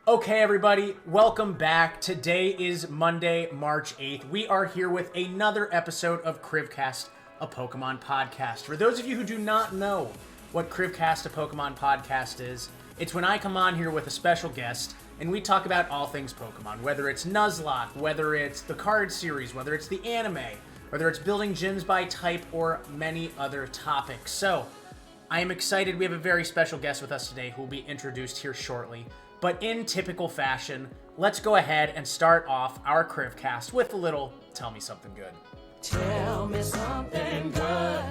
Okay, everybody, welcome back. Today is Monday, March 8th. We are here with another episode of Crivcast, a Pokemon podcast. For those of you who do not know what Crivcast, a Pokemon podcast is, it's when I come on here with a special guest and we talk about all things Pokemon, whether it's Nuzlocke, whether it's the card series, whether it's the anime, whether it's building gyms by type, or many other topics. So, I am excited. We have a very special guest with us today who will be introduced here shortly. But in typical fashion, let's go ahead and start off our Crivcast with a little Tell Me Something Good. Tell me something good.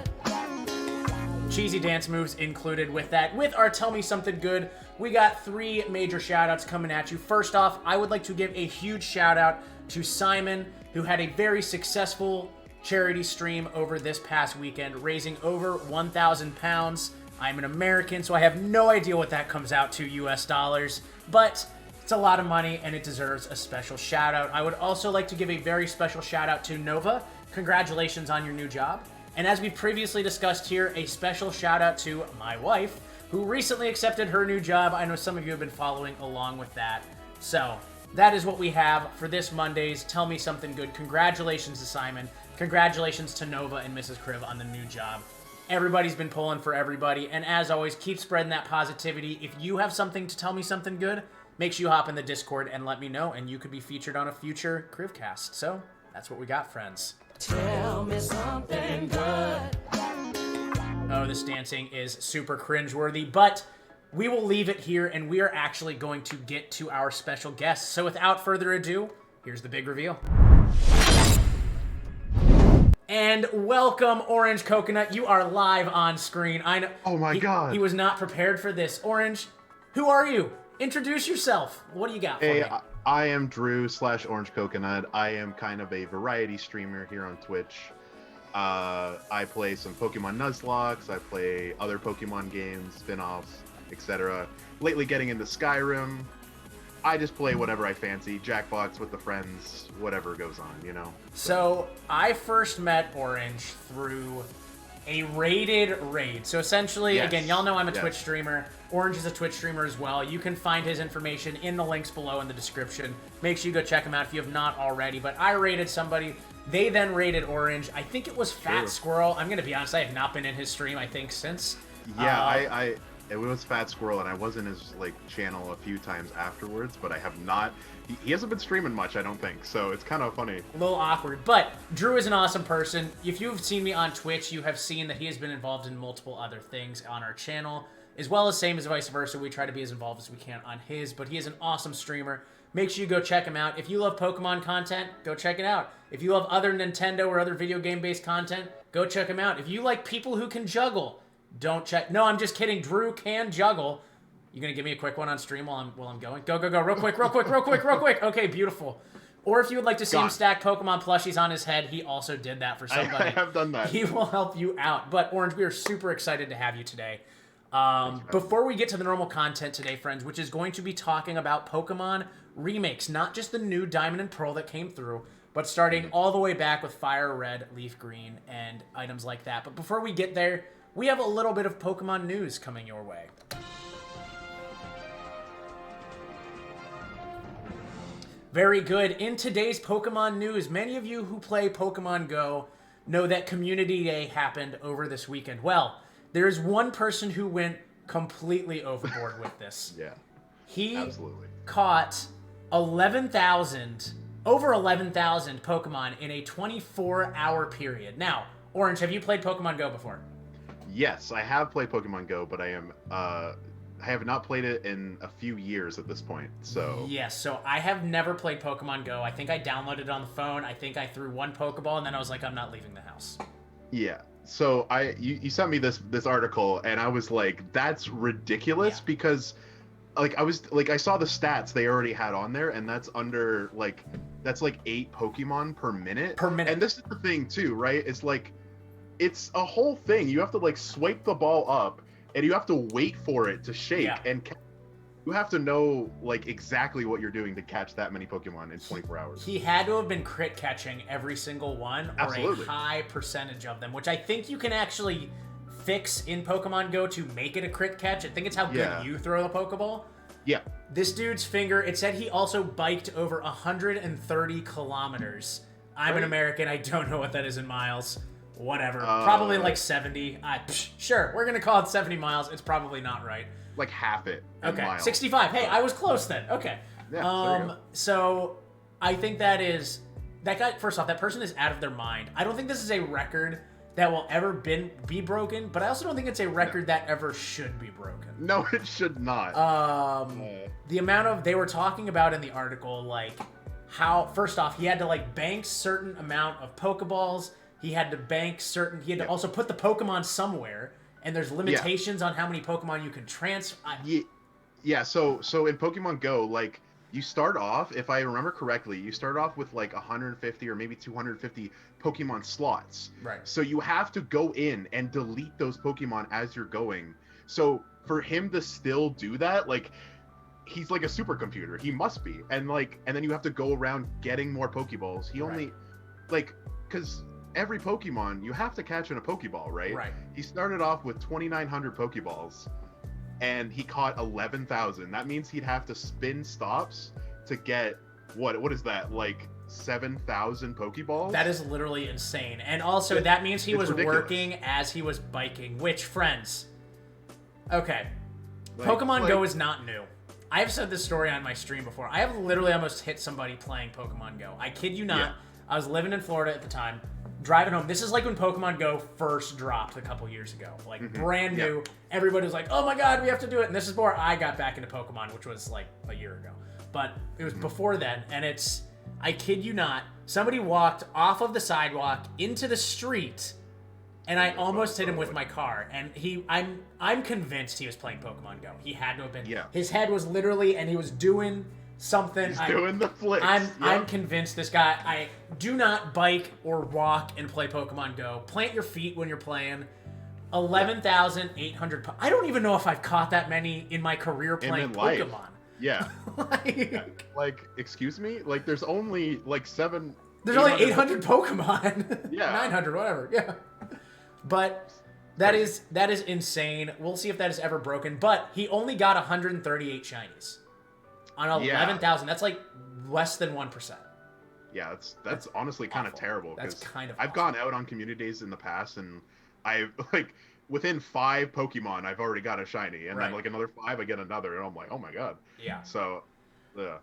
Cheesy dance moves included with that. With our Tell Me Something Good, we got three major shout-outs coming at you. First off, I would like to give a huge shout-out to Simon, who had a very successful charity stream over this past weekend, raising over 1,000 pounds. I'm an American, so I have no idea what that comes out to US dollars, but it's a lot of money and it deserves a special shout out. I would also like to give a very special shout out to Nova. Congratulations on your new job. And as we previously discussed here, a special shout out to my wife, who recently accepted her new job. I know some of you have been following along with that. So that is what we have for this Monday's Tell Me Something Good. Congratulations to Simon. Congratulations to Nova and Mrs. Criv on the new job. Everybody's been pulling for everybody, and as always, keep spreading that positivity. If you have something to tell me something good, make sure you hop in the Discord and let me know, and you could be featured on a future Crivcast. So, that's what we got, friends. Tell me something good. Oh, this dancing is super cringeworthy, but we will leave it here, and we are actually going to get to our special guest. So without further ado, here's the big reveal. And welcome, OrangeCoconutt. You are live on screen. I know. Oh my God. He was not prepared for this. Orange, who are you? Introduce yourself. What do you got for me? I am Drew / OrangeCoconutt. I am kind of a variety streamer here on Twitch. I play some Pokemon Nuzlocke. I play other Pokemon games, spin-offs, etc. Lately getting into Skyrim. I just play whatever I fancy, Jackbox with the friends, whatever goes on, you know? So I first met Orange through a rated raid. So essentially, Yes. again, y'all know I'm a Twitch streamer. Orange is a Twitch streamer as well. You can find his information in the links below in the description. Make sure you go check him out if you have not already. But I rated somebody. They then rated Orange. I think it was Fat True. Squirrel. I'm going to be honest, I have not been in his stream, I think, since. Yeah, it was Fat Squirrel, and I was in his channel a few times afterwards, but I have not. He hasn't been streaming much, I don't think, so it's kind of funny. A little awkward, but Drew is an awesome person. If you've seen me on Twitch, you have seen that he has been involved in multiple other things on our channel, as well as same as vice versa. We try to be as involved as we can on his, but he is an awesome streamer. Make sure you go check him out. If you love Pokemon content, go check it out. If you love other Nintendo or other video game-based content, go check him out. If you like people who can juggle, don't check. No, I'm just kidding. Drew can juggle. You gonna give me a quick one on stream while I'm going? Go. Real quick. Okay, beautiful. Or if you would like to see him stack Pokemon plushies on his head, he also did that for somebody. I have done that. He will help you out. But Orange, we are super excited to have you today. Before we get to the normal content today, friends, which is going to be talking about Pokemon remakes, not just the new Diamond and Pearl that came through, but starting all the way back with Fire Red, Leaf Green, and items like that. But before we get there, we have a little bit of Pokemon news coming your way. Very good. In today's Pokemon news, many of you who play Pokemon Go know that Community Day happened over this weekend. Well, there's one person who went completely overboard with this. Yeah, he absolutely caught over 11,000 Pokemon in a 24-hour period. Now, Orange, have you played Pokemon Go before? Yes, I have played Pokemon Go, but I have not played it in a few years at this point, so... Yes, so I have never played Pokemon Go. I think I downloaded it on the phone. I think I threw one Pokeball, and then I was like, I'm not leaving the house. Yeah, so you sent me this article, and I was like, that's ridiculous, because... I saw the stats they already had on there, and that's under, that's 8 Pokemon per minute. And this is the thing, too, right? It's a whole thing. You have to, swipe the ball up, and you have to wait for it to shake, and you have to know, exactly what you're doing to catch that many Pokemon in 24 hours. He had to have been crit catching every single one, or Absolutely. a high percentage of them, which I think you can actually fix in Pokemon Go to make it a crit catch. I think it's how good you throw the Pokeball. Yeah. This dude's finger, it said he also biked over 130 kilometers. I'm an American. I don't know what that is in miles. Whatever. Probably like 70. Sure, we're going to call it 70 miles. It's probably not right. Like half it. Okay, miles. 65. Hey, I was close then. Okay. Yeah, So I think that guy, first off, that person is out of their mind. I don't think this is a record that will ever be broken, but I also don't think it's a record that ever should be broken. No, it should not. The amount they were talking about in the article, like how, first off, he had to like bank certain amount of Pokeballs. He had to also put the Pokemon somewhere, and there's limitations on how many Pokemon you can transfer. Yeah, so in Pokemon Go, like, you start off, if I remember correctly, you start off with like 150 or maybe 250 Pokemon slots. Right. So you have to go in and delete those Pokemon as you're going. So for him to still do that, like, he's like a supercomputer. He must be. And then you have to go around getting more Pokeballs. He only, because every Pokemon, you have to catch in a Pokeball, right? Right. He started off with 2,900 Pokeballs, and he caught 11,000. That means he'd have to spin stops to get, what is that, like 7,000 Pokeballs? That is literally insane. And also, that means he was ridiculous. working as he was biking, which, friends, okay, Pokemon Go is not new. I have said this story on my stream before. I have literally almost hit somebody playing Pokemon Go. I kid you not. Yeah. I was living in Florida at the time, driving home. This is like when Pokemon Go first dropped a couple years ago. Like, brand new. Everybody was like, oh my god, we have to do it. And this is before I got back into Pokemon, which was like a year ago. But it was before then, and I kid you not, somebody walked off of the sidewalk into the street, and I almost hit him with my car. And I'm convinced he was playing Pokemon Go. He had to have been. Yeah. His head was literally, and he was doing something. He's doing the flicks. I'm convinced this guy. I do not bike or walk and play Pokemon Go. Plant your feet when you're playing. 11,800. I don't even know if I've caught that many in my career playing Pokemon. Life. Yeah. like, excuse me? Like, there's only like There's only 800 Pokemon. Yeah. 900, whatever. Yeah. But that is insane. We'll see if that is ever broken. But he only got 138 shinies on 11,000. That's like less than 1%. Yeah, that's honestly kind of terrible. That's kind of I've gone out on community days in the past, and I've like within 5 Pokemon, I've already got a shiny, and then like another 5, I get another, and I'm like, oh my god. Yeah. So, yeah.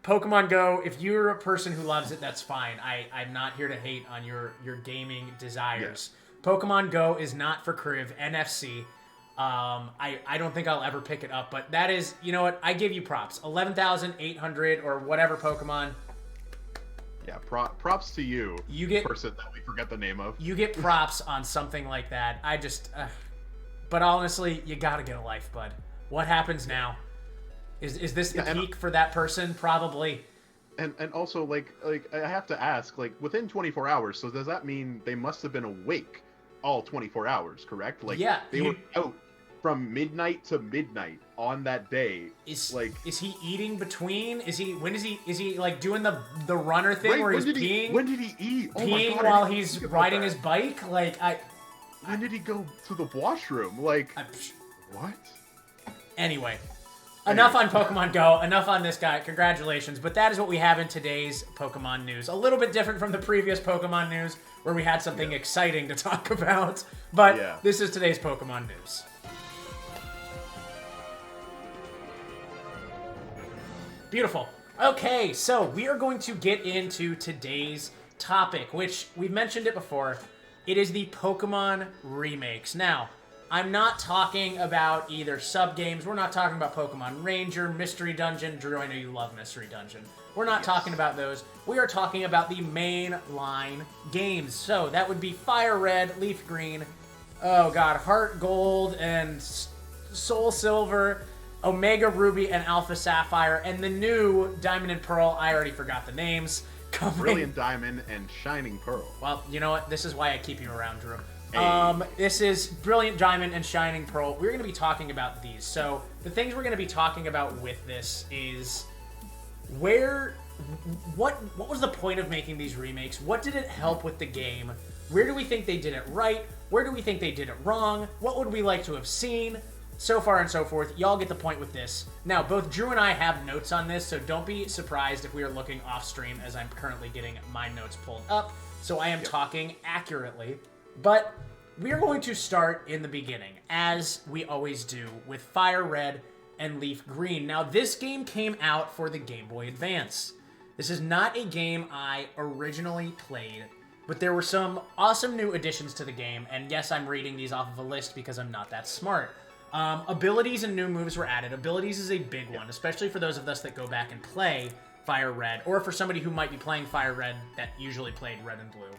Pokemon Go, if you're a person who loves it, that's fine. I'm not here to hate on your gaming desires. Yeah. Pokemon Go is not for Criv, NFC. I don't think I'll ever pick it up, but that is, you know what? I give you props. 11,800 or whatever Pokemon. Yeah, props to you. You get person that we forget the name of. You get props on something like that. I just, but honestly, you gotta get a life, bud. What happens now? Is this the peak for that person? Probably. And also, like I have to ask, like, within 24 hours, so does that mean they must have been awake all 24 hours, correct? Like, yeah, they were out from midnight to midnight on that day. Is he eating between? Is he like doing the runner thing where he's peeing? When did he eat? Oh peeing my God, while he's riding his bike? Like, when did he go to the washroom? Like, what? Anyway. Enough on Pokemon Go. Enough on this guy. Congratulations. But that is what we have in today's Pokemon news. A little bit different from the previous Pokemon news, where we had something exciting to talk about. But this is today's Pokemon news. Beautiful. Okay, so we are going to get into today's topic, which we've mentioned it before. It is the Pokemon remakes. Now, I'm not talking about either sub-games. We're not talking about Pokemon Ranger, Mystery Dungeon. Drew, I know you love Mystery Dungeon. We're not talking about those. We are talking about the mainline games. So that would be Fire Red, Leaf Green, oh god, Heart Gold, and Soul Silver, Omega Ruby, and Alpha Sapphire, and the new Diamond and Pearl. I already forgot the names. Brilliant Diamond and Shining Pearl. Well, you know what? This is why I keep you around, Drew. This is Brilliant Diamond and Shining Pearl. We're going to be talking about these. So the things we're going to be talking about with this is what was the point of making these remakes? What did it help with the game? Where do we think they did it right? Where do we think they did it wrong? What would we like to have seen? so far and so forth. Y'all get the point with this. Now, both Drew and I have notes on this, so don't be surprised if we are looking off stream as I'm currently getting my notes pulled up, so I am talking accurately. But we are going to start in the beginning, as we always do, with Fire Red and Leaf Green. Now, this game came out for the Game Boy Advance. This is not a game I originally played, but there were some awesome new additions to the game, and yes, I'm reading these off of a list because I'm not that smart. Abilities and new moves were added. Abilities is a big one, especially for those of us that go back and play Fire Red, or for somebody who might be playing Fire Red that usually played Red and Blue.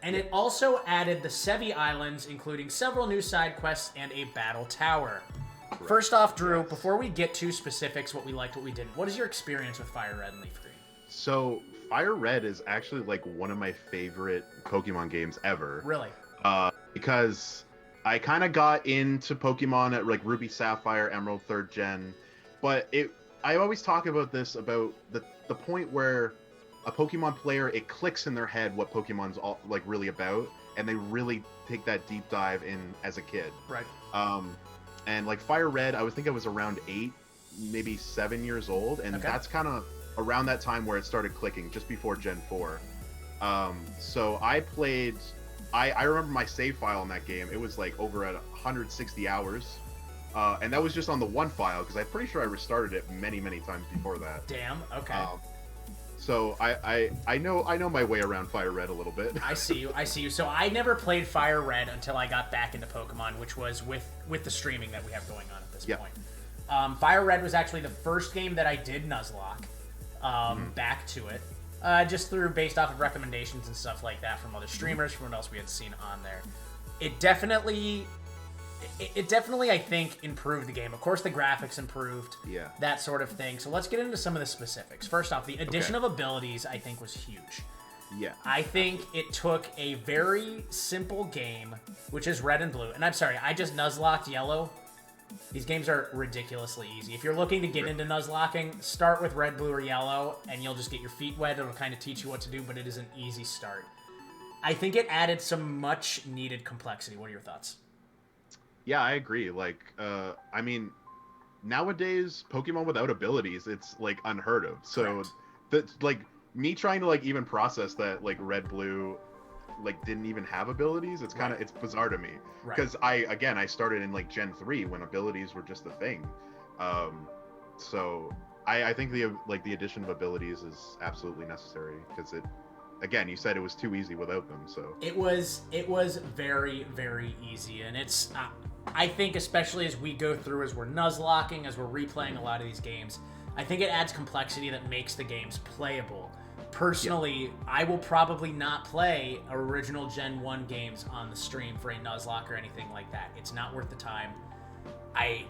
And it also added the Sevi Islands, including several new side quests and a battle tower. Correct. First off, Drew, before we get to specifics, what we liked, what we didn't, what is your experience with Fire Red and Leaf Green? So, Fire Red is actually like one of my favorite Pokemon games ever. Really? Because I kind of got into Pokemon at like Ruby, Sapphire, Emerald, 3rd Gen, but I always talk about this, about the point where a Pokemon player, it clicks in their head what Pokemon's all, like really about, and they really take that deep dive in as a kid. Right. And like Fire Red, I think I was around 8, maybe 7 years old, and that's kind of around that time where it started clicking, just before Gen 4. So I played, I remember my save file in that game, it was like over at 160 hours. And that was just on the one file, because I'm pretty sure I restarted it many, many times before that. Damn, okay. So I know my way around Fire Red a little bit. I see you. So I never played Fire Red until I got back into Pokemon, which was with the streaming that we have going on at this point. Fire Red was actually the first game that I did Nuzlocke back to it, just based off of recommendations and stuff like that from other streamers, from what else we had seen on there. It definitely, I think, improved the game. Of course, the graphics improved, that sort of thing. So let's get into some of the specifics. First off, the addition of abilities, I think, was huge. Yeah. I think it took a very simple game, which is Red and Blue. And I'm sorry, I just Nuzlocked Yellow. These games are ridiculously easy. If you're looking to get into Nuzlocking, start with Red, Blue, or Yellow, and you'll just get your feet wet. It'll kind of teach you what to do, but it is an easy start. I think it added some much-needed complexity. What are your thoughts? Yeah, I agree. Like, I mean, nowadays, Pokemon without abilities, it's, like, unheard of. So, like, me trying to, like, even process that, like, Red, Blue, like, didn't even have abilities, it's kind of, it's bizarre to me. Because I started in, like, Gen 3 when abilities were just a thing. So, I think the addition of abilities is absolutely necessary, because again, you said it was too easy without them, so. It was very, very easy, and it's, I think especially as we go through, as we're Nuzlocking, as we're replaying a lot of these games, I think it adds complexity that makes the games playable. Personally, I will probably not play original Gen 1 games on the stream for a Nuzlocke or anything like that. It's not worth the time. I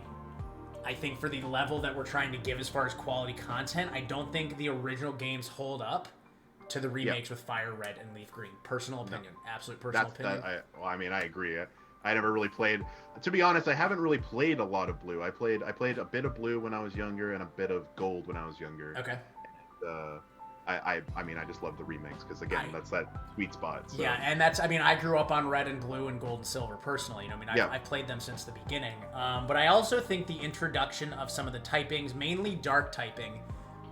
think for the level that we're trying to give as far as quality content, I don't think the original games hold up to the remakes with Fire Red and Leaf Green. Personal opinion. Absolute personal opinion. I mean, I agree. I never really played. To be honest, I haven't really played a lot of Blue. I played a bit of Blue when I was younger and a bit of Gold when I was younger. Okay. And, I mean, I just love the remakes because, again, that's that sweet spot. So. Yeah, and that's, I mean, I grew up on Red and Blue and Gold and Silver personally. You know, I mean, I played them since the beginning. But I also think the introduction of some of the typings, mainly dark typing,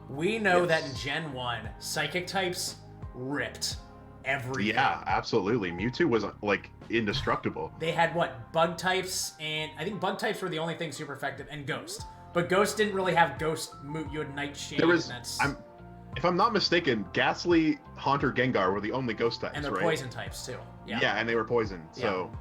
we know that in Gen 1, psychic types ripped everything. Yeah, absolutely. Mewtwo was, like, indestructible. They had, bug types, and I think bug types were the only thing super effective, and Ghost. But Ghost didn't really have Ghost move. You had Nightshade, and that's... If I'm not mistaken, Ghastly, Haunter, Gengar were the only Ghost types, and they're poison types, too. Yeah, and they were poison, so...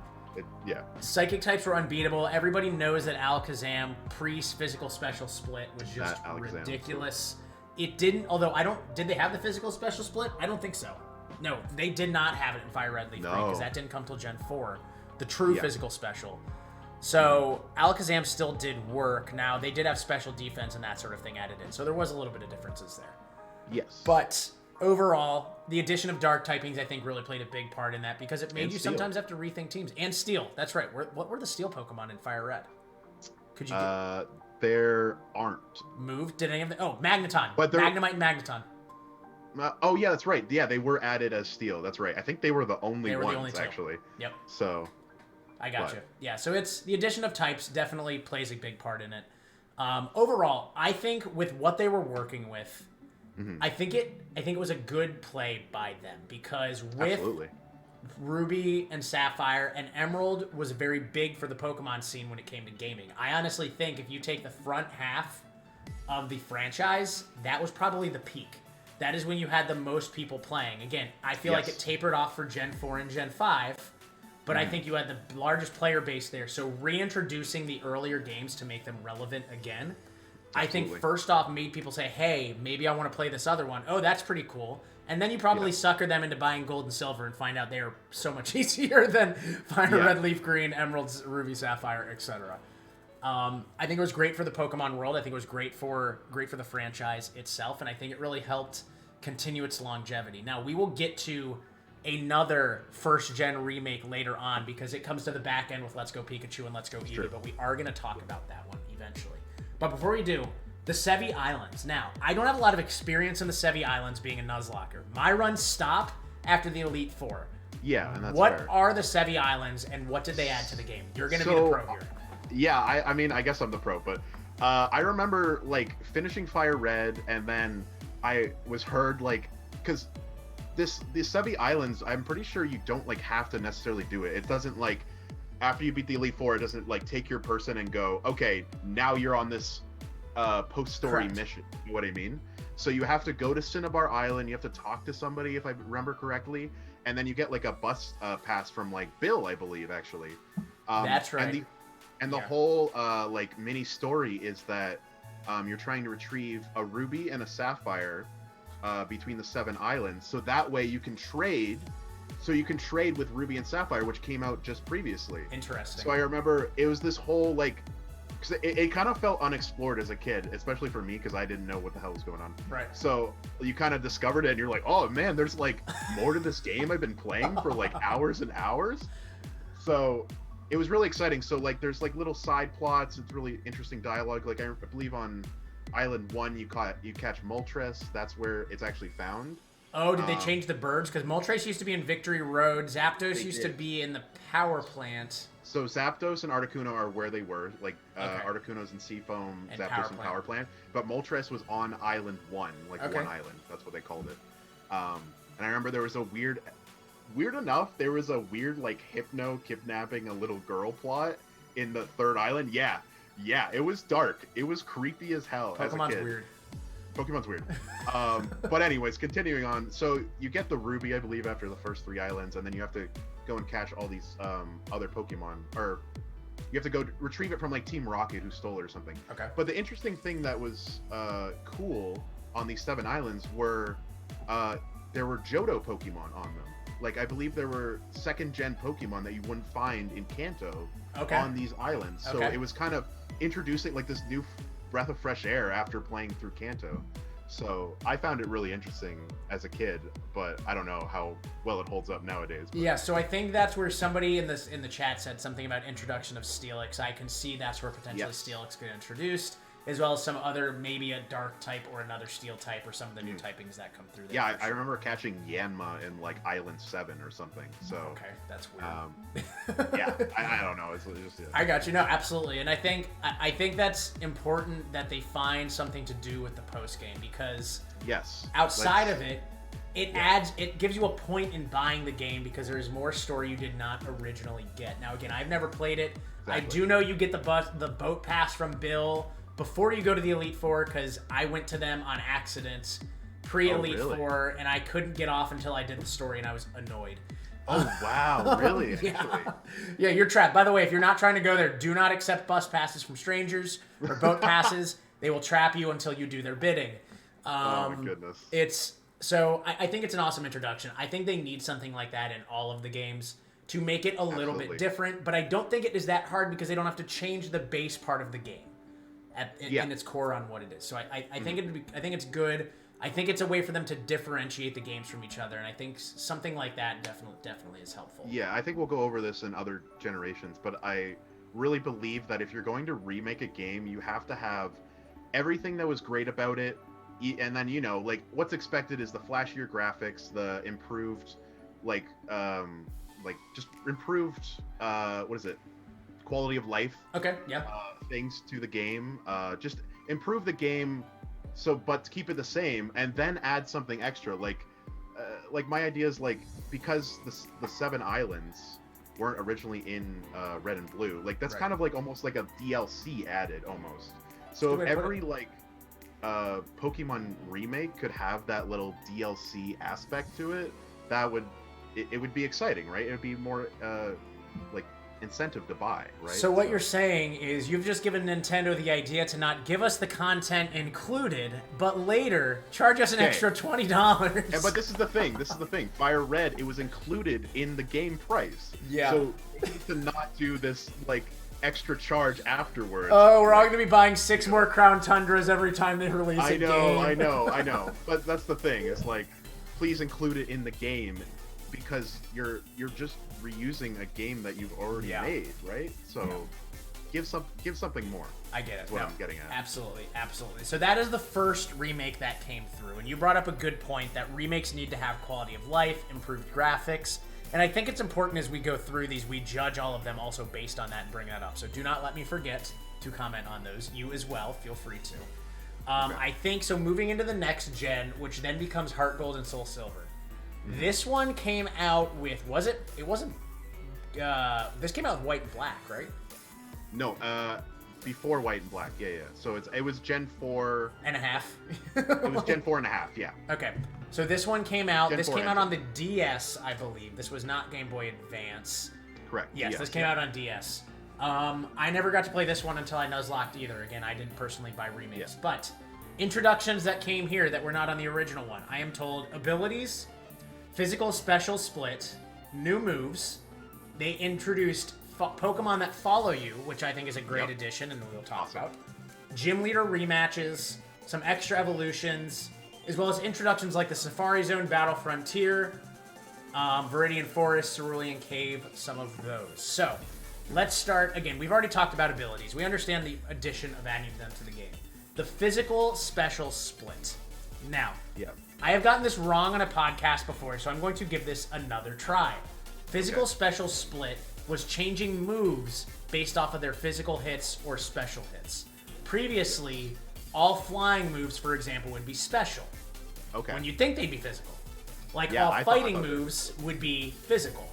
Psychic types were unbeatable. Everybody knows that Alakazam pre-physical special split was just ridiculous. It didn't, although did they have the physical special split? I don't think so. No, they did not have it in Fire Red Leaf Green, because that didn't come till Gen 4. The true physical special. So, Alakazam still did work. Now, they did have special defense and that sort of thing added in, so there was a little bit of differences there. Yes. But, overall, the addition of dark typings, I think, really played a big part in that, because it made you sometimes have to rethink teams. And Steel, that's right. What were the Steel Pokemon in Fire Red? Could you there aren't. Moved? Did any of them? Oh, Magneton. Magnemite and Magneton. Oh, yeah, that's right. Yeah, they were added as Steel. That's right. I think they were the only ones, actually. Yep. So, I got you. Yeah, so it's the addition of types definitely plays a big part in it. Overall, I think with what they were working with, I think it was a good play by them because with Absolutely. Ruby and Sapphire and Emerald was very big for the Pokemon scene when it came to gaming. I honestly think if you take the front half of the franchise, that was probably the peak. That is when you had the most people playing. Again, I feel like it tapered off for Gen 4 and Gen 5, but I think you had the largest player base there. So reintroducing the earlier games to make them relevant again, I think first off made people say, hey, maybe I want to play this other one. Oh, that's pretty cool. And then you probably sucker them into buying Gold and Silver and find out they are so much easier than Fire Red, Leaf Green, Emeralds, Ruby, Sapphire, etc. I think it was great for the Pokemon world. I think it was great for the franchise itself, and I think it really helped continue its longevity. Now, we will get to another first-gen remake later on because it comes to the back end with Let's Go Pikachu and Let's Go Eevee, but we are going to talk about that one eventually. But before we do, the Sevi Islands. Now, I don't have a lot of experience in the Sevi Islands being a Nuzlocke. My runs stop after the Elite Four. Yeah, and that's What fair. are the Sevi Islands, and what did they add to the game? You're going to be the pro here. Yeah, I mean, I guess I'm the pro, but I remember, like, finishing Fire Red, and then I was heard, like, because the Sevi Islands, I'm pretty sure you don't, like, have to necessarily do it. It doesn't, like, after you beat the Elite Four, it doesn't, like, take your person and go, okay, now you're on this post-story mission. You know what I mean? So you have to go to Cinnabar Island, you have to talk to somebody, if I remember correctly, and then you get, like, a bus pass from, like, Bill, I believe, actually. That's right. And the whole like mini story is that you're trying to retrieve a ruby and a sapphire between the 7 islands, so that way you can trade. So you can trade with Ruby and Sapphire, which came out just previously. Interesting. So I remember it was this whole like, because it kind of felt unexplored as a kid, especially for me because I didn't know what the hell was going on. Right. So you kind of discovered it, and you're like, oh man, there's like more to this game I've been playing for like hours and hours. So it was really exciting. So like there's like little side plots. It's really interesting dialogue. Like I believe on Island 1 you catch Moltres. That's where it's actually found. Oh, did they change the birds? Because Moltres used to be in Victory Road. Zapdos used to be in the power plant. So Zapdos and Articuno are where they were. Like Articuno's in Seafoam, and Zapdos and Power Plant. But Moltres was on Island 1, like one island. That's what they called it. And I remember there was a weird enough, there was a weird like hypno kidnapping a little girl plot in the 3rd island. Yeah, it was dark. It was creepy as hell. Pokemon's as a kid. weird. Pokemon's weird. But anyways, continuing on. So you get the Ruby, I believe, after the first 3 islands, and then you have to go and catch all these other Pokemon, or you have to go retrieve it from like Team Rocket who stole it or something. Okay. But the interesting thing that was cool on these 7 islands were there were Johto Pokemon on them. Like, I believe there were 2nd-gen Pokemon that you wouldn't find in Kanto on these islands. So it was kind of introducing, like, this new breath of fresh air after playing through Kanto. So I found it really interesting as a kid, but I don't know how well it holds up nowadays. But. Yeah, so I think that's where somebody in the chat said something about introduction of Steelix. I can see that's where potentially Steelix get introduced, as well as some other, maybe a dark type or another steel type or some of the new typings that come through there. Yeah, I remember catching Yanma in like Island 7 or something. So okay, that's weird. Yeah, I don't know. It's just I got you. No, absolutely, and I think that's important that they find something to do with the post game because outside of it, it gives you a point in buying the game because there is more story you did not originally get. Now again, I've never played it. Exactly. I do know you get the boat pass from Bill before you go to the Elite Four, because I went to them on accident pre-Elite Four, and I couldn't get off until I did the story, and I was annoyed. Oh, wow. Really? Yeah, you're trapped. By the way, if you're not trying to go there, do not accept bus passes from strangers or boat passes. They will trap you until you do their bidding. Oh, my goodness. I think it's an awesome introduction. I think they need something like that in all of the games to make it a little bit different, but I don't think it is that hard because they don't have to change the base part of the game. In its core on what it is. So I think I think it's good. I think it's a way for them to differentiate the games from each other, and I think something like that definitely is helpful. Yeah, I think we'll go over this in other generations, but I really believe that if you're going to remake a game, you have to have everything that was great about it, and then, you know, like, what's expected is the flashier graphics, the improved, like, like just improved what is it, quality of life Okay, yeah. things to the game, just improve the game, but keep it the same, and then add something extra. Like my idea is like, because the 7 islands weren't originally in Red and Blue, like that's Right. kind of like almost like a DLC added almost. So Good if way to put every like Pokemon remake could have that little DLC aspect to it, it would be exciting, right? It would be more like incentive to buy, right? So what you're saying is you've just given Nintendo the idea to not give us the content included, but later charge us an Okay. extra $20. Yeah, but this is the thing. Fire Red, it was included in the game price. Yeah. So we need to not do this like extra charge afterwards. Oh, we're all going to be buying 6 more Crown Tundras every time they release a game. I know. But that's the thing. It's like, please include it in the game, because you're just reusing a game that you've already made, right? So give something more. I get it. That's what I'm getting at. Absolutely. So that is the first remake that came through, and you brought up a good point that remakes need to have quality of life, improved graphics, and I think it's important as we go through these, we judge all of them also based on that and bring that up. So do not let me forget to comment on those. You as well, feel free to. I think so. Moving into the next gen, which then becomes Heart Gold and Soul Silver. This one came out with, it wasn't, this came out with White and Black, right? No, before White and Black, yeah. So it was Gen 4 and a half. It was Gen 4 and a half, yeah. Okay, so this one came out, Gen 4 came out and on the DS, I believe. This was not Game Boy Advance. Correct. Yes, this came out on DS. I never got to play this one until I Nuzlocked either. Again, I didn't personally buy remakes, but introductions that came here that were not on the original one. I am told abilities, physical special split, new moves. They introduced Pokemon that follow you, which I think is a great addition, and we'll talk about. Gym leader rematches, some extra evolutions, as well as introductions like the Safari Zone, Battle Frontier, Viridian Forest, Cerulean Cave, some of those. So, let's start. Again, we've already talked about abilities. We understand the addition of adding them to the game. The physical special split. Now, I have gotten this wrong on a podcast before, so I'm going to give this another try. Physical special split was changing moves based off of their physical hits or special hits. Previously, all flying moves, for example, would be special. Okay. When you'd think they'd be physical. Like Yeah, all I fighting thought moves would be physical.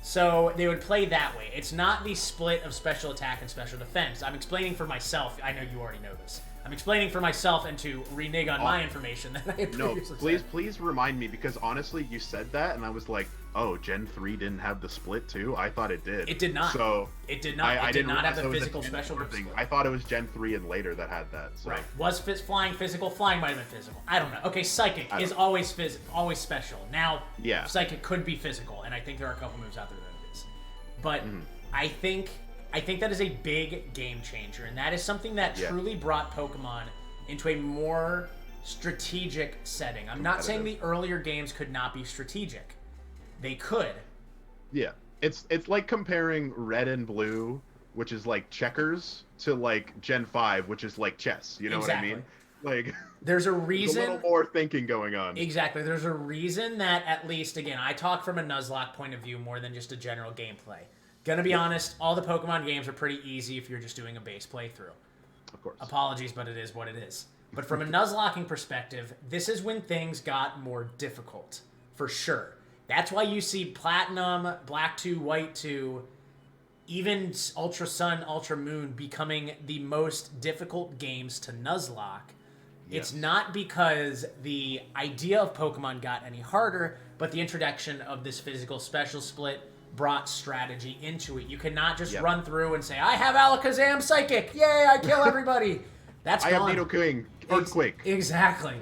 So they would play that way. It's not the split of special attack and special defense. I'm explaining for myself. I know you already know this. I'm explaining for myself and to renege on my information that I had No, previously please remind me, because honestly, you said that, and I was like, oh, Gen 3 didn't have the split too? I thought it did. It did not. So it did not. I It did didn't not have realize the it was a physical Gen special 4 move thing. split. I thought it was Gen 3 and later that had that. So. Right. Was flying physical? Flying might have been physical. I don't know. Okay, Psychic is always always special. Now, Psychic could be physical, and I think there are a couple moves out there that it is. But I think that is a big game changer, and that is something that truly brought Pokemon into a more strategic setting. I'm not saying the earlier games could not be strategic. They could. Yeah. It's like comparing Red and Blue, which is like checkers, to like Gen 5, which is like chess. You know what I mean? Like, there's a reason. There's a little more thinking going on. Exactly. There's a reason that, at least, again, I talk from a Nuzlocke point of view more than just a general gameplay. Gonna be honest, all the Pokemon games are pretty easy if you're just doing a base playthrough. Of course. Apologies, but it is what it is. But from a Nuzlocking perspective, this is when things got more difficult, for sure. That's why you see Platinum, Black 2, White 2, even Ultra Sun, Ultra Moon becoming the most difficult games to Nuzlocke. It's not because the idea of Pokemon got any harder, but the introduction of this physical special split brought strategy into it. You cannot just run through and say, I have Alakazam Psychic! Yay, I kill everybody! That's gone. I have Nidoking, Earthquake. Exactly.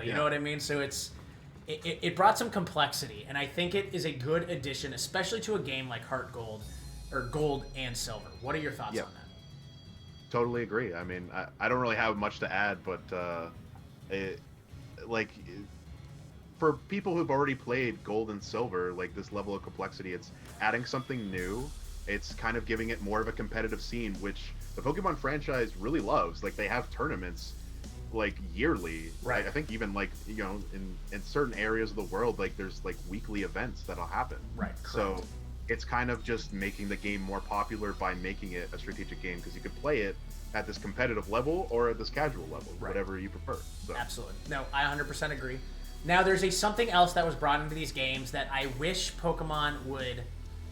You know what I mean? So it brought some complexity, and I think it is a good addition, especially to a game like Heart Gold, or Gold and Silver. What are your thoughts on that? Totally agree. I mean, I don't really have much to add, but for people who've already played Gold and Silver, like this level of complexity, it's adding something new. It's kind of giving it more of a competitive scene, which the Pokemon franchise really loves. Like, they have tournaments like yearly. Right. I think even like in certain areas of the world, like there's like weekly events that'll happen. Right. So it's kind of just making the game more popular by making it a strategic game, because you can play it at this competitive level or at this casual level, whatever you prefer. So. Absolutely. No, I 100% agree. Now, there's something else that was brought into these games that I wish Pokemon would,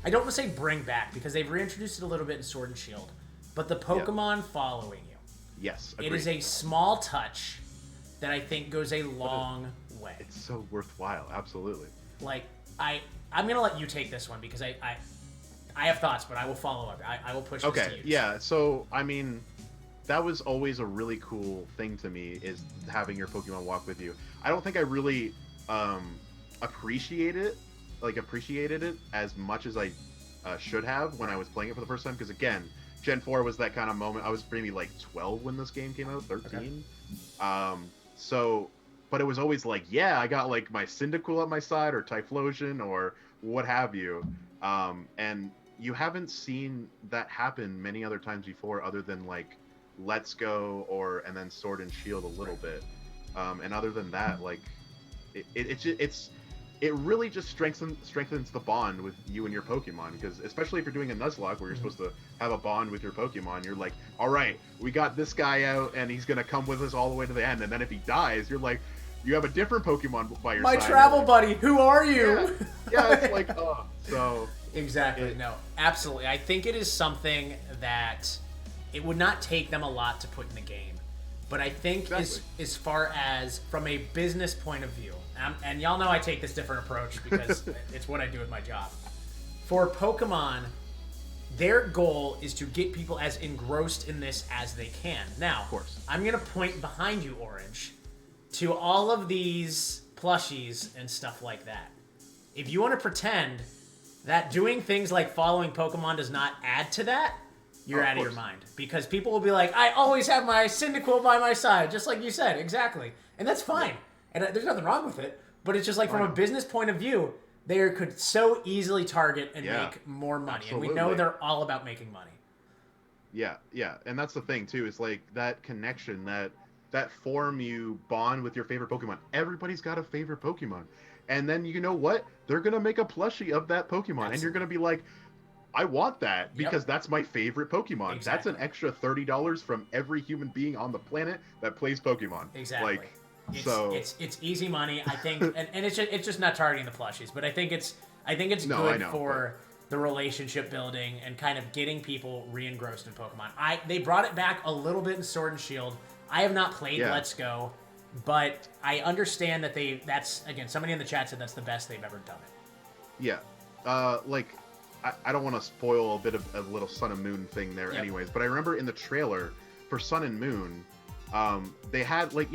I don't want to say bring back, because they've reintroduced it a little bit in Sword and Shield, but the Pokemon following you. Yes, agreed. It is a small touch that I think goes a long way. It's so worthwhile, absolutely. Like, I'm going to let you take this one, because I have thoughts, but I will follow up. I will push this to you. Okay, yeah, so, I mean, that was always a really cool thing to me, is having your Pokemon walk with you. I don't think I really appreciated it as much as I should have when I was playing it for the first time, because again, Gen 4 was that kind of moment. I was maybe like 12 when this game came out, 13. Okay. But it was always like, yeah, I got like my Cyndaquil at my side, or Typhlosion, or what have you. And you haven't seen that happen many other times before, other than like Let's Go and then Sword and Shield a little bit. And other than that, like it really just strengthens the bond with you and your Pokemon, because especially if you're doing a Nuzlocke where you're supposed to have a bond with your Pokemon, you're like, all right, we got this guy out and he's gonna come with us all the way to the end, and then if he dies, you're like, you have a different Pokemon by your side. My travel buddy, who are you? Yeah, it's like, so exactly. No, absolutely. I think it is something that it would not take them a lot to put in the game. But I think as far as from a business point of view, and y'all know I take this different approach because it's what I do with my job. For Pokemon, their goal is to get people as engrossed in this as they can. Now, of course, I'm going to point behind you, Orange, to all of these plushies and stuff like that. If you want to pretend that doing things like following Pokemon does not add to that, you're out of your mind. Because people will be like, I always have my Cyndaquil by my side, just like you said, exactly. And that's fine. And there's nothing wrong with it. But it's just like, from a business point of view, they could so easily target and make more money. Absolutely. And we know they're all about making money. Yeah. And that's the thing, too. It's like that connection, that form you bond with your favorite Pokemon. Everybody's got a favorite Pokemon. And then, you know what? They're going to make a plushie of that Pokemon. Absolutely. And you're going to be like, I want that because that's my favorite Pokemon. Exactly. That's an extra $30 from every human being on the planet that plays Pokemon. Exactly. Like, it's easy money, I think, and it's just not targeting the plushies, but I think it's good for the relationship building and kind of getting people re-engrossed in Pokemon. They brought it back a little bit in Sword and Shield. I have not played Let's Go, but I understand that that's again, somebody in the chat said that's the best they've ever done it. Yeah, I don't want to spoil a bit of a little Sun and Moon thing there anyways, but I remember in the trailer for Sun and Moon, they had, like,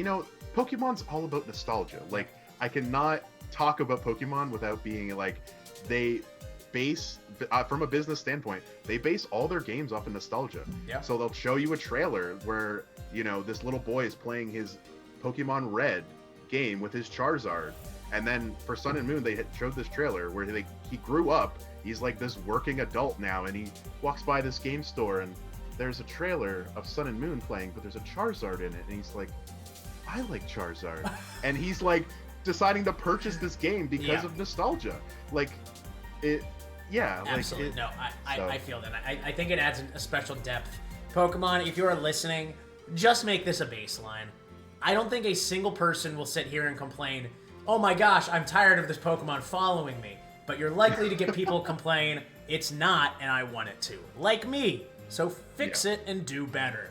Pokemon's all about nostalgia. Like, I cannot talk about Pokemon without being like, they base, from a business standpoint, they base all their games off of nostalgia. Yeah. So they'll show you a trailer where, this little boy is playing his Pokemon Red game with his Charizard. And then for Sun and Moon, they had showed this trailer where he grew up. He's like this working adult now, and he walks by this game store, and there's a trailer of Sun and Moon playing, but there's a Charizard in it, and he's like, I like Charizard. And he's like deciding to purchase this game because of nostalgia. Like, it, absolutely. I feel that. I think it adds a special depth. Pokemon, if you are listening, just make this a baseline. I don't think a single person will sit here and complain, oh my gosh, I'm tired of this Pokemon following me. But you're likely to get people complain, it's not, and I want it to. Like me. So fix it and do better.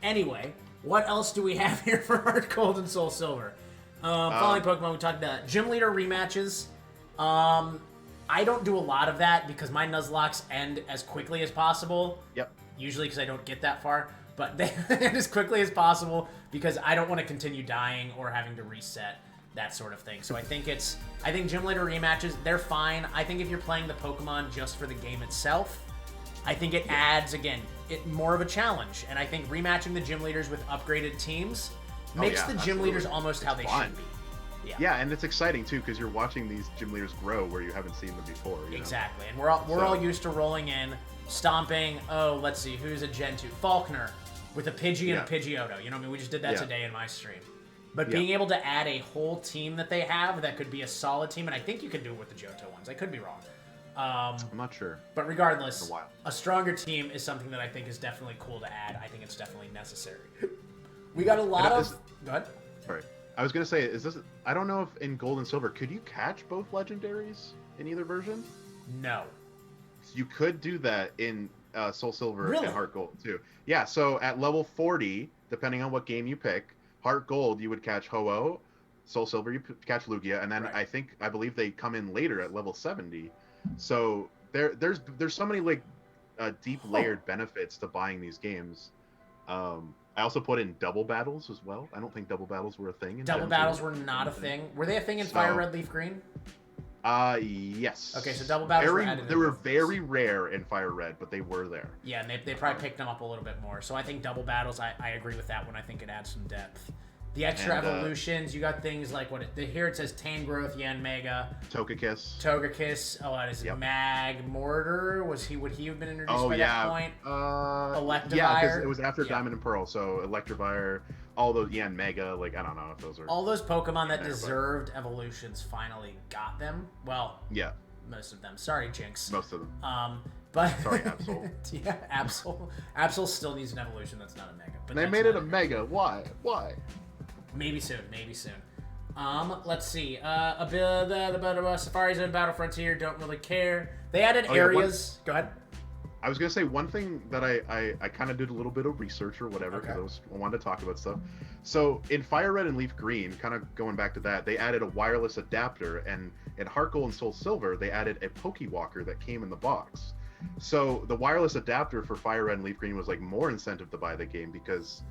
Anyway, what else do we have here for Heart Gold and Soul Silver? Following Pokemon, we talked about gym leader rematches. I don't do a lot of that because my Nuzlocks end as quickly as possible. Yep. Usually because I don't get that far. But they end as quickly as possible because I don't want to continue dying or having to reset. That sort of thing. So I think gym leader rematches, they're fine. I think if you're playing the Pokemon just for the game itself, I think it adds, again, more of a challenge. And I think rematching the gym leaders with upgraded teams makes the gym leaders almost how they should be. Yeah, and it's exciting too because you're watching these gym leaders grow where you haven't seen them before. Exactly. And we're all used to rolling in, stomping. Oh, let's see, who's a Gen 2? Faulkner. with a Pidgey and a Pidgeotto. You know what I mean? We just did that today in my stream. But being able to add a whole team that they have that could be a solid team, and I think you can do it with the Johto ones. I could be wrong. I'm not sure. But regardless, a stronger team is something that I think is definitely cool to add. I think it's definitely necessary. We got a lot of... Go ahead. Sorry. I was going to say, is this... I don't know if in Gold and Silver, could you catch both legendaries in either version? No. You could do that in Soul Silver and Heart Gold, too. Yeah, so at level 40, depending on what game you pick, Heart Gold, you would catch Ho-Oh. Soul Silver, you catch Lugia. And then I believe they come in later at level 70. So there's so many like deep layered benefits to buying these games. I also put in double battles as well. I don't think double battles were a thing. Double battles were not a thing. Were they a thing in Fire Red, Leaf Green? Yes. Okay, so double battles were added. They were very rare in Fire Red, but they were there. Yeah, and they probably picked them up a little bit more. So I think double battles. I agree with that one. I think it adds some depth. The extra evolutions, you got things like here it says Tangrowth, Yanmega, Togekiss. Oh, is it Magmortar? Would he have been introduced by that point? Electivire. Yeah, because it was after Diamond and Pearl, so Electivire, all those Yanmega, like I don't know if those are all those Pokemon that deserved evolutions finally got them. Well, yeah, most of them. Sorry, Jinx. Most of them. But sorry, Absol. Yeah, Absol still needs an evolution that's not a Mega. But they made it a Mega. Why? Maybe soon. Let's see. A bit of the Safari Zone Battle Frontier, don't really care. They added areas. Go ahead. I was gonna say one thing that I kind of did a little bit of research or whatever because I wanted to talk about stuff. So in Fire Red and Leaf Green, kind of going back to that, they added a wireless adapter, and in Heart Gold and Soul Silver, they added a Pokewalker that came in the box. So the wireless adapter for Fire Red and Leaf Green was like more incentive to buy the game because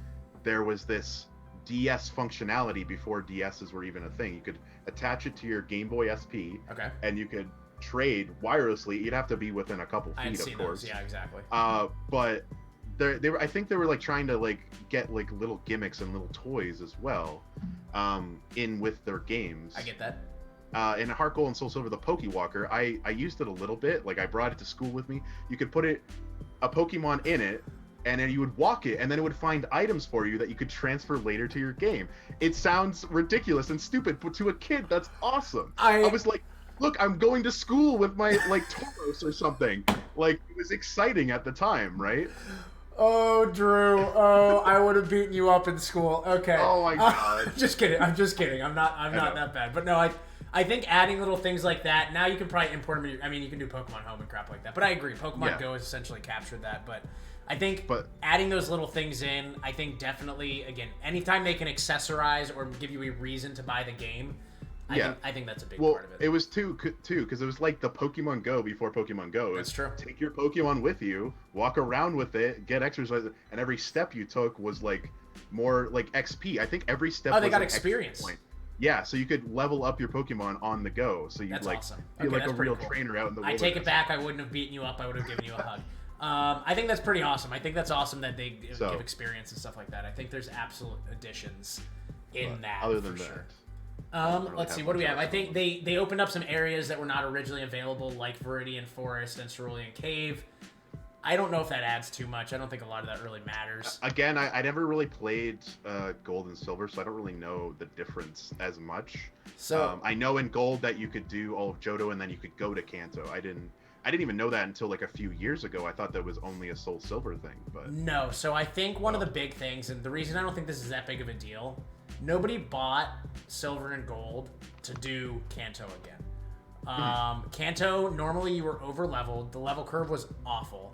there was this DS functionality before DSs were even a thing. You could attach it to your Game Boy SP, and you could trade wirelessly. You'd have to be within a couple feet, of course. Yeah, exactly. But they were, I think they were like trying to like get like little gimmicks and little toys as well, in with their games. I get that. In Heart Gold and Soul Silver, the Pokewalker, I used it a little bit. Like I brought it to school with me. You could put a Pokemon in it, and then you would walk it, and then it would find items for you that you could transfer later to your game. It sounds ridiculous and stupid, but to a kid, that's awesome. I was like, look, I'm going to school with my, like, Tauros or something. Like, it was exciting at the time, right? Oh, Drew. Oh, I would have beaten you up in school. Okay. Oh, my God. Just kidding. I'm not that bad. But no, I think adding little things like that, now you can probably import them. I mean, you can do Pokemon Home and crap like that. But I agree. Pokemon Go has essentially captured that. But I think adding those little things in, I think definitely, again, anytime they can accessorize or give you a reason to buy the game, I think that's a big part of it. It was too, because it was like the Pokemon Go before Pokemon Go. That's true. Take your Pokemon with you, walk around with it, get exercise, and every step you took was like more like XP. I think every step was they got an experience. Point. Yeah, so you could level up your Pokemon on the go. So you'd like awesome. feel like a real trainer out in the wilderness. I take it back. I wouldn't have beaten you up. I would have given you a hug. I think that's pretty awesome. I think that's awesome that they give experience and stuff like that. I think there's absolute additions in that other than for that. Sure. Let's see, what do we have? I think they opened up some areas that were not originally available, like Viridian Forest and Cerulean Cave. I don't know if that adds too much. I don't think a lot of that really matters. Again, I never really played Gold and Silver, so I don't really know the difference as much. So I know in Gold that you could do all of Johto and then you could go to Kanto. I didn't even know that until like a few years ago. I thought that was only a Soul Silver thing, but no. So I think one of the big things, and the reason I don't think this is that big of a deal, nobody bought Silver and Gold to do Kanto again. Kanto, normally you were over leveled. The level curve was awful.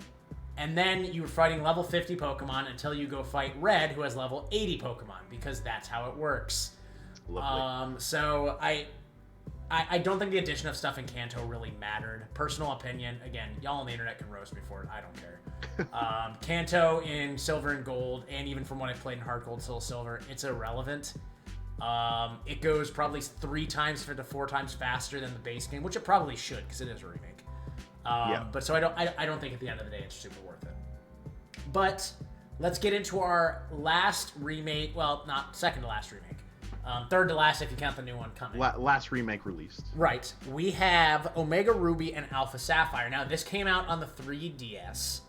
And then you were fighting level 50 Pokemon until you go fight Red, who has level 80 Pokemon, because that's how it works. So I don't think the addition of stuff in Kanto really mattered. Personal opinion, again, y'all on the internet can roast me for it. I don't care. Kanto in Silver and Gold, and even from when I played in Heart Gold, Soul Silver, it's irrelevant. It goes probably 3 times to 4 times faster than the base game, which it probably should, because it is a remake. But so I don't think at the end of the day it's super worth it. But let's get into our last remake. Well, not second to last remake. Third to last if you count the new one coming. Last remake released. Right. We have Omega Ruby and Alpha Sapphire. Now, this came out on the 3DS.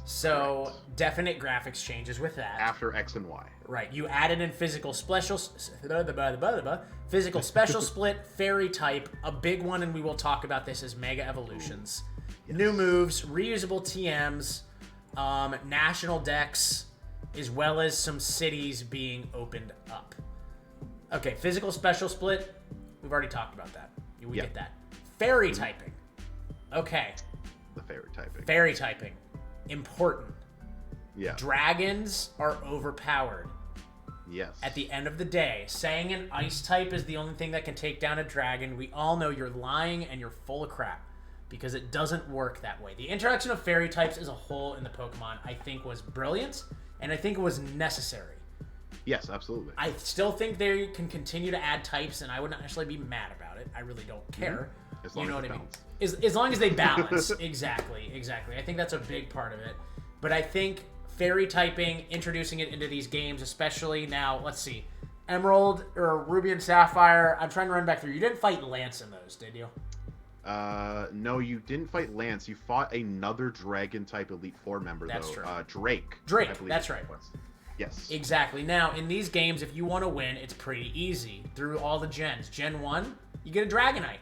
So definite graphics changes with that. After X and Y. Right. You added in physical special split, fairy type, a big one, and we will talk about this as Mega Evolutions. Yes. New moves, reusable TMs, national decks, as well as some cities being opened up. Okay, physical special split, we've already talked about that. We get that. Fairy typing. Okay. The fairy typing. Fairy typing. Important. Yeah. Dragons are overpowered. Yes. At the end of the day, saying an ice type is the only thing that can take down a dragon, we all know you're lying and you're full of crap because it doesn't work that way. The introduction of fairy types as a whole in the Pokemon, I think, was brilliant, and I think it was necessary. Yes, absolutely. I still think they can continue to add types, and I would not necessarily be mad about it. I really don't care. As long you know as what I mean? balance. As long as they balance. Exactly. I think that's a big part of it. But I think fairy typing, introducing it into these games, especially now, let's see, Emerald or Ruby and Sapphire, I'm trying to run back through. You didn't fight Lance in those, did you? No, you didn't fight Lance. You fought another Dragon type Elite Four member, That's though. true. Drake. That's right. Yes. Exactly. Now, in these games, if you want to win, it's pretty easy. Through all the gens. Gen 1, you get a Dragonite.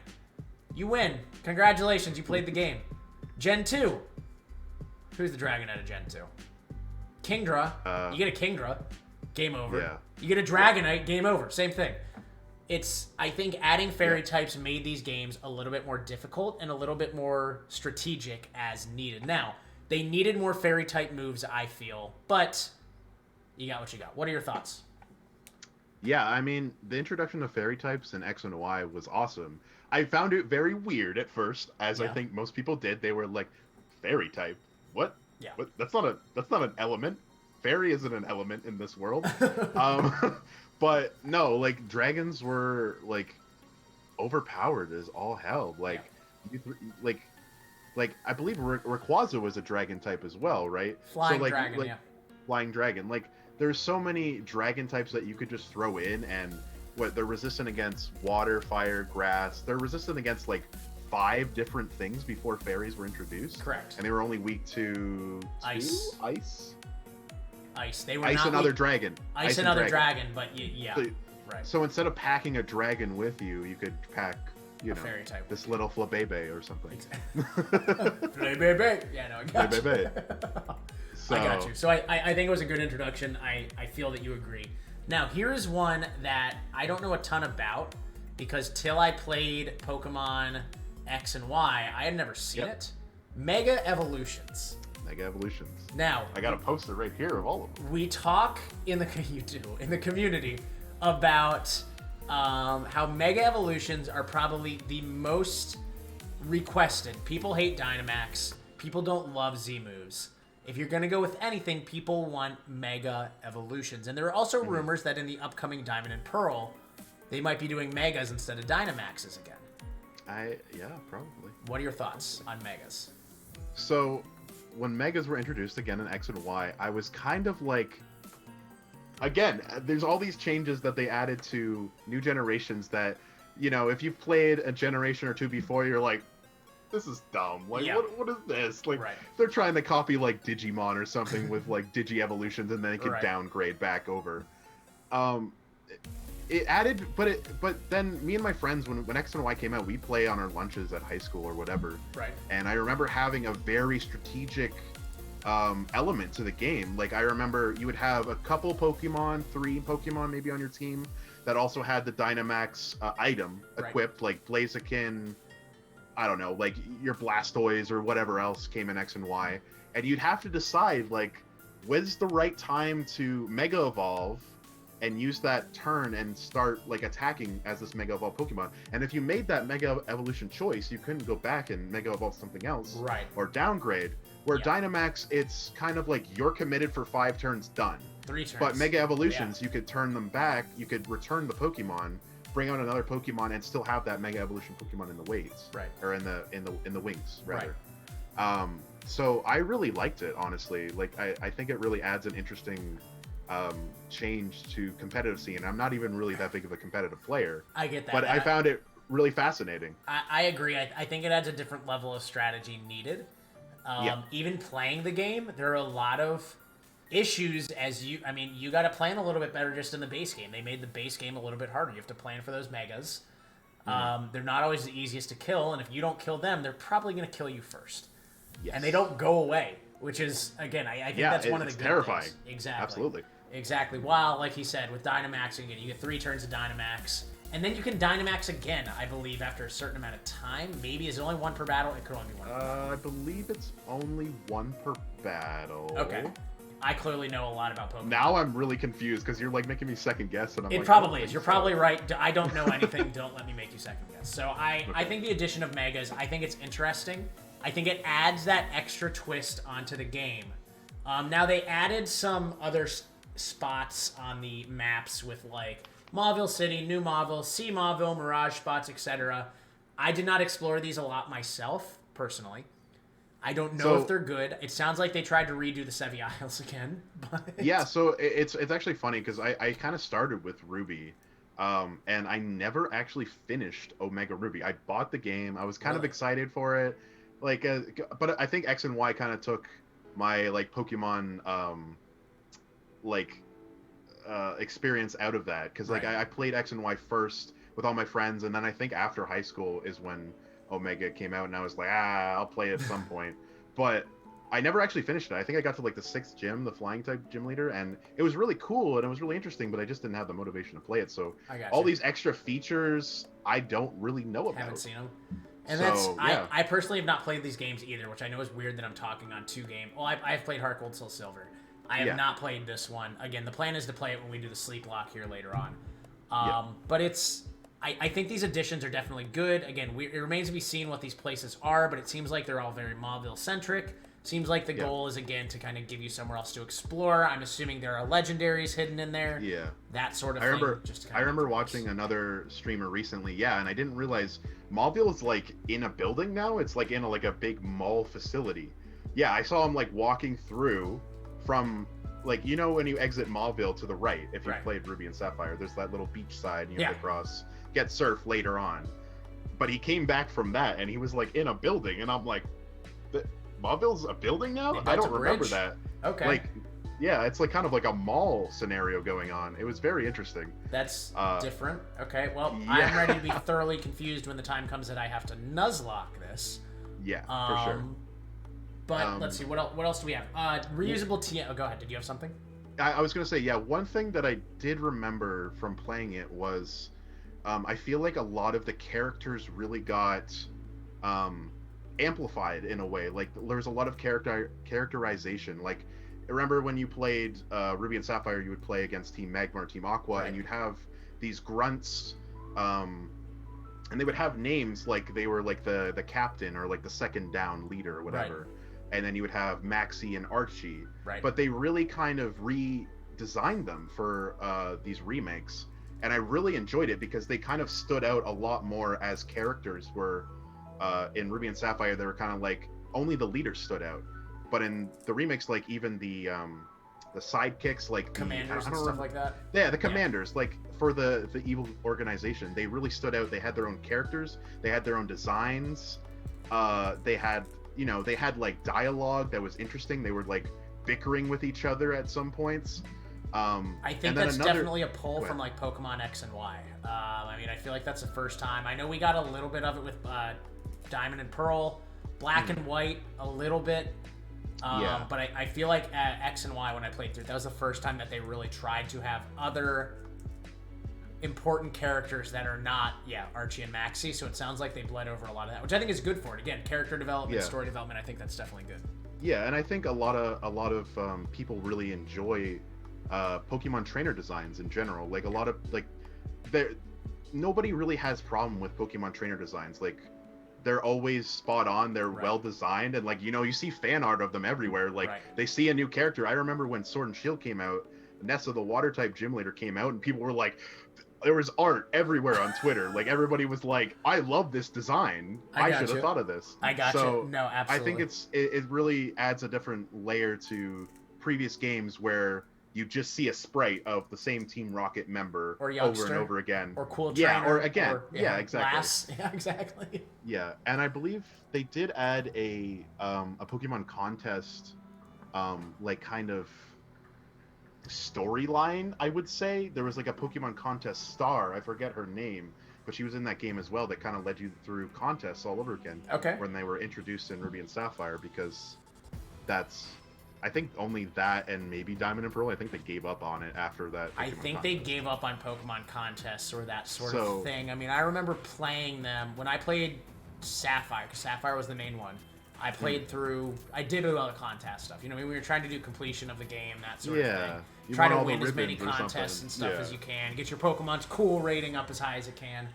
You win. Congratulations, you played the game. Gen 2. Who's the Dragonite of Gen 2? Kingdra. You get a Kingdra. Game over. Yeah. You get a Dragonite. Game over. Same thing. I think adding fairy types made these games a little bit more difficult and a little bit more strategic as needed. Now, they needed more fairy type moves, I feel, but you got what you got. What are your thoughts? Yeah, I mean, the introduction of fairy types in X and Y was awesome. I found it very weird at first, as I think most people did. They were like, fairy type? What? Yeah. What? That's not an element. Fairy isn't an element in this world. But no, like dragons were like overpowered as all hell. Like, like I believe Rayquaza was a dragon type as well, right? Flying dragon. Flying dragon. Like, there's so many dragon types that you could just throw in, and they're resistant against water, fire, grass. They're resistant against like 5 different things before fairies were introduced. Correct. And they were only weak to ice. Ice. They were ice not another weak. dragon. Ice another dragon, but yeah. Right. So instead of packing a dragon with you, you could pack, fairy type. this little Flabebe or something. Flabebe. Yeah, no, I got you. So, I got you. So I think it was a good introduction. I feel that you agree. Now, here's one that I don't know a ton about because till I played Pokemon X and Y, I had never seen it. Mega Evolutions. Mega Evolutions. Now, I got a poster right here of all of them. We talk in the community about how Mega Evolutions are probably the most requested. People hate Dynamax. People don't love Z moves. If you're going to go with anything, people want Mega Evolutions. And there are also rumors that in the upcoming Diamond and Pearl, they might be doing Megas instead of Dynamaxes again. Yeah, probably. What are your thoughts on Megas? So, when Megas were introduced again in X and Y, I was kind of like... Again, there's all these changes that they added to new generations that, if you've played a generation or two before, you're like, this is dumb. Like, what is this? Like, they're trying to copy, like, Digimon or something with, like, Digi-Evolutions, and then it could downgrade back over. It added, but then me and my friends, when X and Y came out, we'd play on our lunches at high school or whatever. Right. And I remember having a very strategic element to the game. Like, I remember you would have a couple Pokemon, 3 Pokemon maybe on your team, that also had the Dynamax item equipped, like Blaziken, I don't know, like your Blastoise or whatever else came in X and Y. And you'd have to decide, like, when's the right time to Mega Evolve and use that turn and start, like, attacking as this Mega Evolved Pokemon. And if you made that Mega Evolution choice, you couldn't go back and Mega Evolve something else. Right. Or downgrade. Where Dynamax, it's kind of like you're committed for 5 turns, done. 3 turns. But Mega Evolutions, you could turn them back, you could return the Pokemon, bring out another Pokemon, and still have that Mega Evolution Pokemon in the weights. Right. Or in the wings, rather. Right. So I really liked it, honestly. Like, I think it really adds an interesting change to competitive scene. I'm not even really that big of a competitive player. I get that. But I found it really fascinating. I agree. I think it adds a different level of strategy needed. Even playing the game, there are a lot of issues you got to plan a little bit better just in the base game. They made the base game a little bit harder. You have to plan for those megas. They're not always the easiest to kill, and if you don't kill them, they're probably going to kill you first. Yes. And they don't go away, which is, again, I think that's one of the good terrifying. things. Exactly. Absolutely. Exactly. While, like he said, with Dynamax, again, you get 3 turns of Dynamax, and then you can Dynamax again, I believe, after a certain amount of time. Maybe is it only 1 per battle? It could only be 1 per battle. I believe it's only 1 per battle. Okay. I clearly know a lot about Pokemon. Now I'm really confused because you're like making me second guess, and I'm like, it probably is. You're probably right. I don't know anything. Don't let me make you second guess. So I think the addition of Megas, I think it's interesting. I think it adds that extra twist onto the game. Now they added some other spots on the maps with like Mauville City, New Mauville, Sea Mauville, Mirage spots, etc. I did not explore these a lot myself, personally. I don't know if they're good. It sounds like they tried to redo the Sevi Isles again. But... Yeah, so it's actually funny because I kind of started with Ruby, and I never actually finished Omega Ruby. I bought the game. I was kind of excited for it, like, but I think X and Y kind of took my like Pokemon experience out of that because like I played X and Y first with all my friends, and then I think after high school is when Omega came out, and I was like, I'll play it at some point. But I never actually finished it. I think I got to like the 6th gym, the flying type gym leader, and it was really cool and it was really interesting, but I just didn't have the motivation to play it. So all these extra features I don't really know about. Haven't seen them. And I personally have not played these games either, which I know is weird that I'm talking on 2 games. Well, I've played Heart Gold, Soul Silver. I have not played this one. Again, the plan is to play it when we do the sleep lock here later on. But I think these additions are definitely good. Again, it remains to be seen what these places are, but it seems like they're all very Mauville-centric. Seems like the goal is, again, to kind of give you somewhere else to explore. I'm assuming there are legendaries hidden in there. Yeah. That sort of thing. I remember watching another streamer recently, and I didn't realize Mauville is, like, in a building now. It's, like, in a big mall facility. Yeah, I saw him, like, walking through from... Like, you know when you exit Mauville to the right, if you played Ruby and Sapphire, there's that little beach side and you have to cross, get surf later on. But he came back from that and he was like in a building, and I'm like, Mauville's a building now? I don't remember that. Okay. Like, yeah, it's like kind of like a mall scenario going on. It was very interesting. That's different. Okay, well, I'm ready to be thoroughly confused when the time comes that I have to Nuzlocke this. Yeah, for sure. But let's see, what else do we have? Reusable TM. Oh, go ahead. Did you have something? I was going to say, yeah, one thing that I did remember from playing it was I feel like a lot of the characters really got amplified in a way. Like, there was a lot of characterization. Like, remember when you played Ruby and Sapphire, you would play against Team Magma or Team Aqua, and you'd have these grunts, and they would have names like they were like the captain or like the second down leader or whatever. And then you would have Maxie and Archie. But they really kind of redesigned them for these remakes. And I really enjoyed it because they kind of stood out a lot more as characters. Where in Ruby and Sapphire, they were kind of like, only the leaders stood out. But in the remakes, like even the sidekicks, like commanders and stuff like that. Yeah, the commanders, like for the evil organization, they really stood out. They had their own characters. They had their own designs. They had like dialogue that was interesting. They were like bickering with each other at some points. I think that's definitely a pull from like Pokemon X and Y. I mean, I feel like that's the first time. I know we got a little bit of it with Diamond and Pearl, Black and White, a little bit. But I feel like at X and Y, when I played through, that was the first time that they really tried to have other important characters that are not Archie and Maxie. So it sounds like they bled over a lot of that, which I think is good for it. Again, character development, story development, I think that's definitely good. Yeah, and I think a lot of people really enjoy Pokemon trainer designs in general. Like a lot of nobody really has problem with Pokemon trainer designs. Like, they're always spot on. They're well designed, and like, you see fan art of them everywhere. Like they see a new character. I remember when Sword and Shield came out, Nessa the Water type gym leader came out, and people were like, there was art everywhere on Twitter. Like, everybody was like, I love this design. I should have thought of this. I got you. No, absolutely. I think it really adds a different layer to previous games where you just see a sprite of the same Team Rocket member or over and over again. Or cool yeah, trainer. or again, or, exactly. Lass. Yeah, exactly. Yeah, and I believe they did add a Pokemon contest, like kind of storyline. I would say there was like a Pokemon contest star. I forget her name, but she was in that game as well. That kind of led you through contests all over again. Okay. When they were introduced in Ruby and Sapphire, because that's, I think only that and maybe Diamond and Pearl. I think they gave up on it after that. I think they gave up on Pokemon contests or that sort of thing. I mean, I remember playing them when I played Sapphire, because Sapphire was the main one. I played through. I did a lot of contest stuff. You know, we were trying to do completion of the game, that sort of thing. You Try to want all win the as many ribbons or contests something. and stuff Yeah. as you can. Get your Pokemon's cool rating up as high as it can.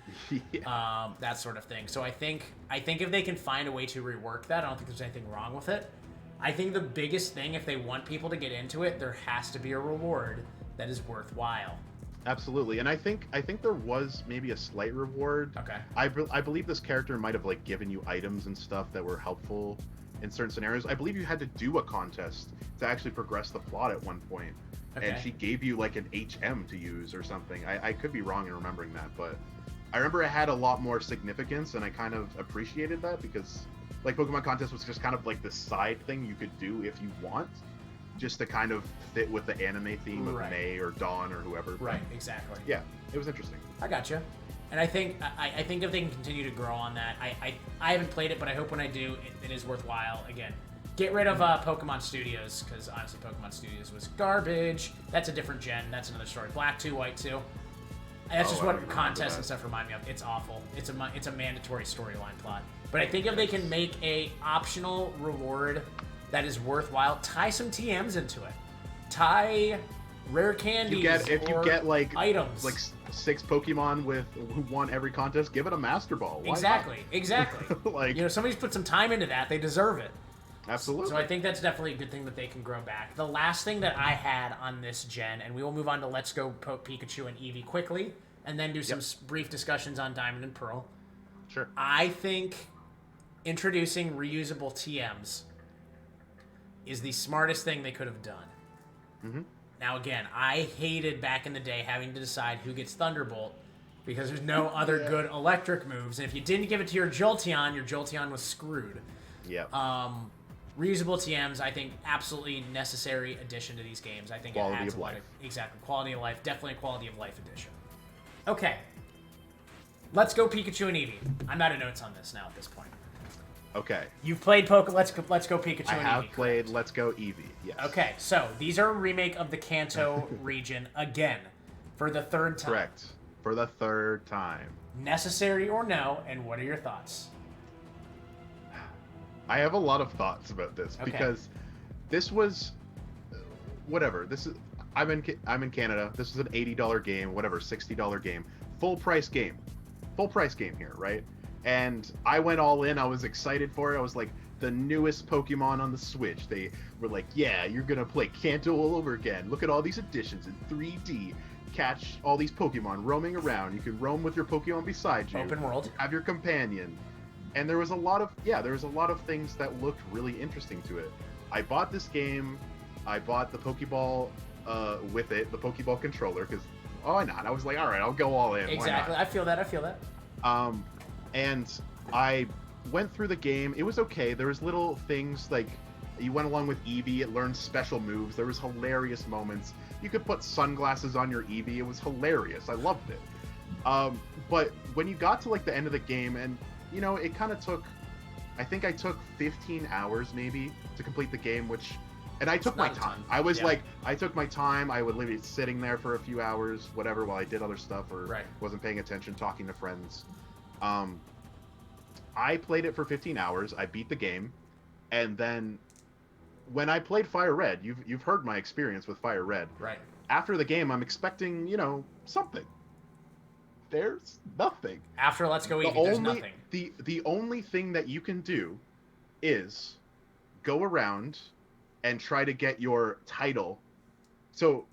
Yeah. That sort of thing. So I think if they can find a way to rework that, I don't think there's anything wrong with it. I think the biggest thing, if they want people to get into it, there has to be a reward that is worthwhile. Absolutely, and I think there was maybe a slight reward. Okay. I believe this character might have like given you items and stuff that were helpful in certain scenarios. I believe you had to do a contest to actually progress the plot at one point. Okay. And she gave you like an HM to use or something. I could be wrong in remembering that, but I remember it had a lot more significance, and I kind of appreciated that because like Pokemon Contest was just kind of like the side thing you could do if you want, just to kind of fit with the anime theme of May or Dawn or whoever. Right, exactly. Yeah, it was interesting. I gotcha. And I think if they can continue to grow on that, I haven't played it, but I hope when I do, it is worthwhile. Again, get rid of Pokemon Studios, because honestly, Pokemon Studios was garbage. That's a different gen. That's another story. Black 2, White 2. That's just what contests and stuff remind me of. It's awful. It's a mandatory storyline plot. But I think if they can make a optional reward that is worthwhile, tie some TMs into it. Tie rare candies. If you get like items, like 6 Pokemon who won every contest, give it a Master Ball. Why exactly. Like, you know, somebody's put some time into that. They deserve it. Absolutely. So I think that's definitely a good thing that they can grow back. The last thing that I had on this gen, and we will move on to Let's Go Pikachu and Eevee quickly, and then do some brief discussions on Diamond and Pearl. Sure. I think introducing reusable TMs is the smartest thing they could have done. Mm-hmm. Now, again, I hated back in the day having to decide who gets Thunderbolt because there's no other good electric moves. And if you didn't give it to your Jolteon was screwed. Yeah. Reusable TMs, I think, absolutely necessary addition to these games. I think quality it adds of life. Exactly. Quality of life. Definitely a quality of life addition. Okay. Let's go Pikachu and Eevee. I'm out of notes on this now at this point. Okay. You've played Let's Go Pikachu and Eevee. I have played correct? Let's Go Eevee. Yes. Okay, so these are a remake of the Kanto region again for the third time. Correct. For the third time. Necessary or no, and what are your thoughts? I have a lot of thoughts about this because this was whatever. I'm in Canada. This is an $80 game, whatever, $60 game, full price game here, right? And I went all in. I was excited for it. I was like, the newest Pokemon on the Switch. They were like, yeah, you're gonna play Kanto all over again. Look at all these additions in 3D. Catch all these Pokemon roaming around. You can roam with your Pokemon beside you. Open world. Have your companion. And there was a lot of things that looked really interesting to it. I bought this game. I bought the Pokeball with it, the Pokeball controller, because why not? I was like, all right, I'll go all in. Exactly. I feel that. And I went through the game. It was okay. There was little things like you went along with Eevee. It learned special moves. There was hilarious moments. You could put sunglasses on your Eevee. It was hilarious. I loved it. But when you got to like the end of the game, and you know, it kind of took, I think I took 15 hours maybe to complete the game, and I took my time. I was like, I took my time. I would leave it sitting there for a few hours, whatever, while I did other stuff or wasn't paying attention, talking to friends. I played it for 15 hours. I beat the game, and then when I played Fire Red, you've heard my experience with Fire Red. Right. After the game, I'm expecting, you know, something. There's nothing. After Let's Go Eevee, there's nothing. The only thing that you can do is go around and try to get your title. So,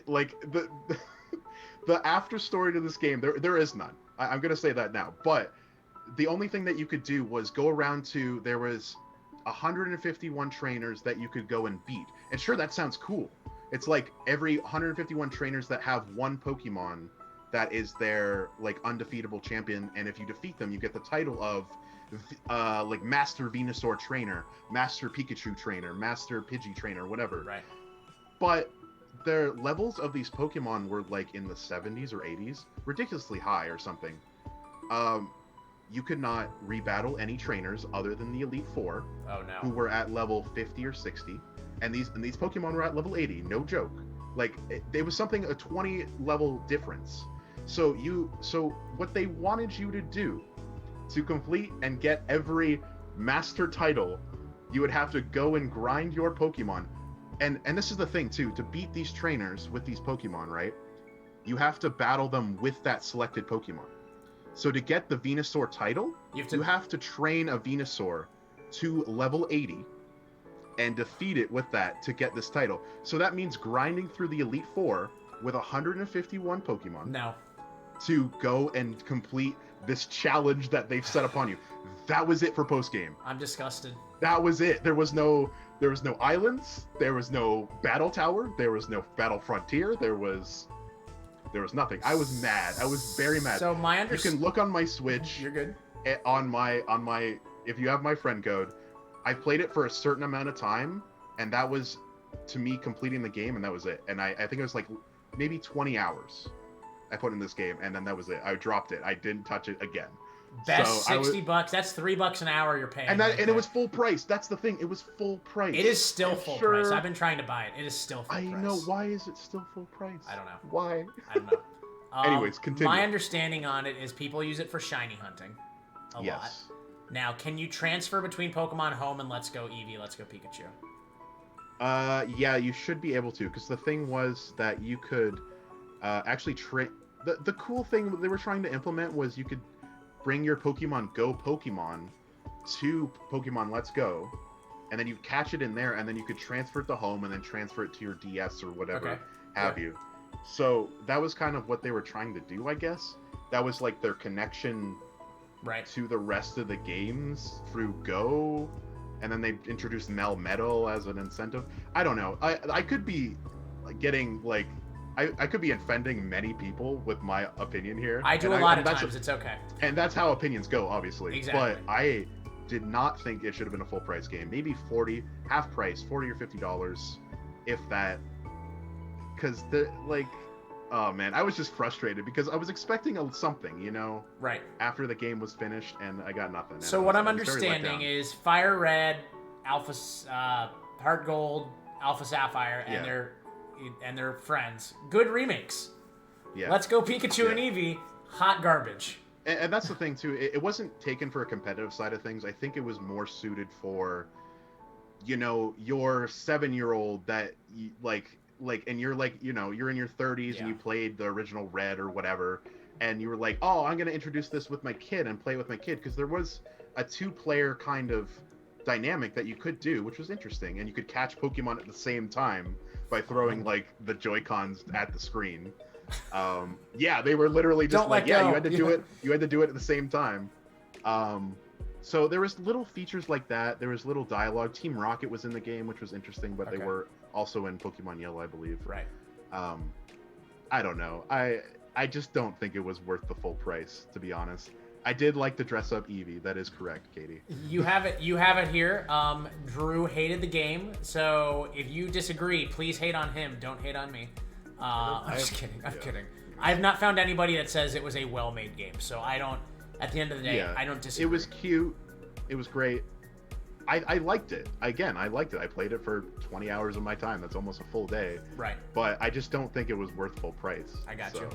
like the after story to this game, there is none. I'm gonna say that now. But the only thing that you could do was go around to, there was 151 trainers that you could go and beat. And sure, that sounds cool. It's like every 151 trainers that have one Pokemon that is their like undefeatable champion, and if you defeat them, you get the title of like Master Venusaur Trainer, Master Pikachu Trainer, Master Pidgey Trainer, whatever. Right. But their levels of these Pokemon were like in the 70s or 80s, ridiculously high or something. You could not rebattle any trainers other than the Elite Four, who were at level 50 or 60, and these Pokemon were at level 80. No joke. Like it was something a 20 level difference. So what they wanted you to do to complete and get every master title, you would have to go and grind your Pokemon. And this is the thing too, to beat these trainers with these Pokemon, right? You have to battle them with that selected Pokemon. So to get the Venusaur title, you have to train a Venusaur to level 80 and defeat it with that to get this title. So that means grinding through the Elite Four with 151 Pokemon. No. To go and complete this challenge that they've set upon you. That was it for post-game. I'm disgusted. That was it. There was no islands, there was no battle tower, there was no battle frontier, there was nothing. I was mad. I was very mad. So you can look on my Switch. You're good. On my if you have my friend code, I played it for a certain amount of time, and that was to me completing the game, and that was it. And I think it was like maybe 20 hours I put in this game, and then that was it. I dropped it. I didn't touch it again. Best so $60. That's $3 an hour you're paying. And it was full price. That's the thing. It was full price. It is still full price. I've been trying to buy it. It is still full price. I know. Why is it still full price? I don't know. Why? I don't know. Anyways, continue. My understanding on it is people use it for shiny hunting a lot. Now, can you transfer between Pokemon Home and Let's Go Eevee, Let's Go Pikachu? Yeah, you should be able to, because the thing was that you could actually the cool thing they were trying to implement was you could bring your Pokemon Go Pokemon to Pokemon Let's Go, and then you catch it in there, and then you could transfer it to home and then transfer it to your DS or whatever have you. So that was kind of what they were trying to do, I guess. That was like their connection to the rest of the games through Go, and then they introduced Melmetal as an incentive. I don't know. I could be getting like I could be offending many people with my opinion here. I do a lot of times. It's okay. And that's how opinions go, obviously. Exactly. But I did not think it should have been a full price game. Maybe 40, half price, $40 or $50, if that. Because oh man, I was just frustrated because I was expecting something, you know. Right. After the game was finished, and I got nothing. So what I'm understanding is Fire Red, Alpha, Heart Gold, Alpha Sapphire, and their friends. Good remakes. Yeah. Let's Go Pikachu and Eevee. Hot garbage. And that's the thing too. It wasn't taken for a competitive side of things. I think it was more suited for, you know, your 7-year-old that and you're like, you know, you're in your 30s and you played the original Red or whatever, and you were like, oh, I'm gonna introduce this with my kid and play with my kid, because there was a 2-player kind of dynamic that you could do, which was interesting, and you could catch Pokemon at the same time by throwing like the Joy-Cons at the screen. They were literally just you had to do it. You had to do it at the same time. So there was little features like that. There was little dialogue. Team Rocket was in the game, which was interesting, but they were also in Pokemon Yellow, I believe. Right. I don't know. I just don't think it was worth the full price, to be honest. I did like to dress up Eevee. That is correct, Katie. You have it here. Drew hated the game, so if you disagree, please hate on him. Don't hate on me. I'm just kidding. I'm kidding. I have not found anybody that says it was a well-made game, so I don't. At the end of the day, I don't disagree. It was cute. It was great. I liked it. Again, I liked it. I played it for 20 hours of my time. That's almost a full day. Right. But I just don't think it was worth full price. I got you.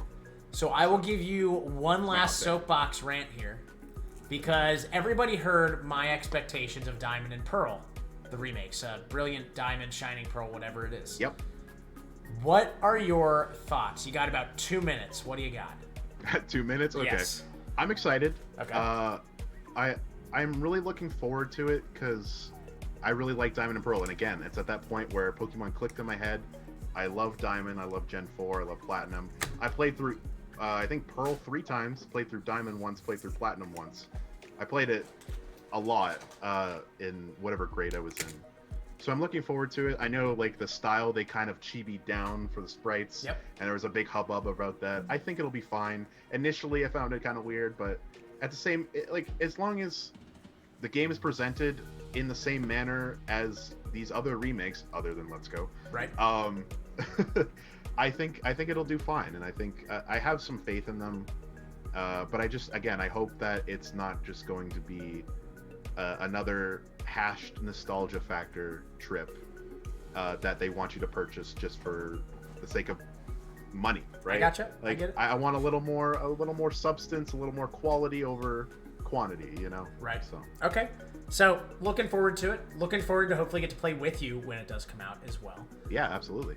So I will give you one last soapbox rant here, because everybody heard my expectations of Diamond and Pearl, the remakes, Brilliant Diamond, Shining Pearl, whatever it is. Yep. What are your thoughts? You got about 2 minutes. What do you got? 2 minutes? Okay. Yes. I'm excited. Okay. I'm really looking forward to it because I really like Diamond and Pearl. And again, it's at that point where Pokemon clicked in my head. I love Diamond. I love Gen 4. I love Platinum. I played through, I think, Pearl 3 times. Played through Diamond once. Played through Platinum once. I played it a lot in whatever grade I was in. So I'm looking forward to it. I know like the style they kind of chibied down for the sprites, Yep. and there was a big hubbub about that. I think it'll be fine. Initially, I found it kind of weird, but at the same, like as long as the game is presented in the same manner as these other remakes, other than Let's Go, Right. I think it'll do fine, and I think I have some faith in them. But I hope that it's not just going to be another hashed nostalgia factor trip that they want you to purchase just for the sake of money, right? I gotcha. Like, I get it. I want a little more substance, a little more quality over quantity, you know? Right. So Okay. So looking forward to it. Looking forward to hopefully get to play with you when it does come out as well. yeah, absolutely.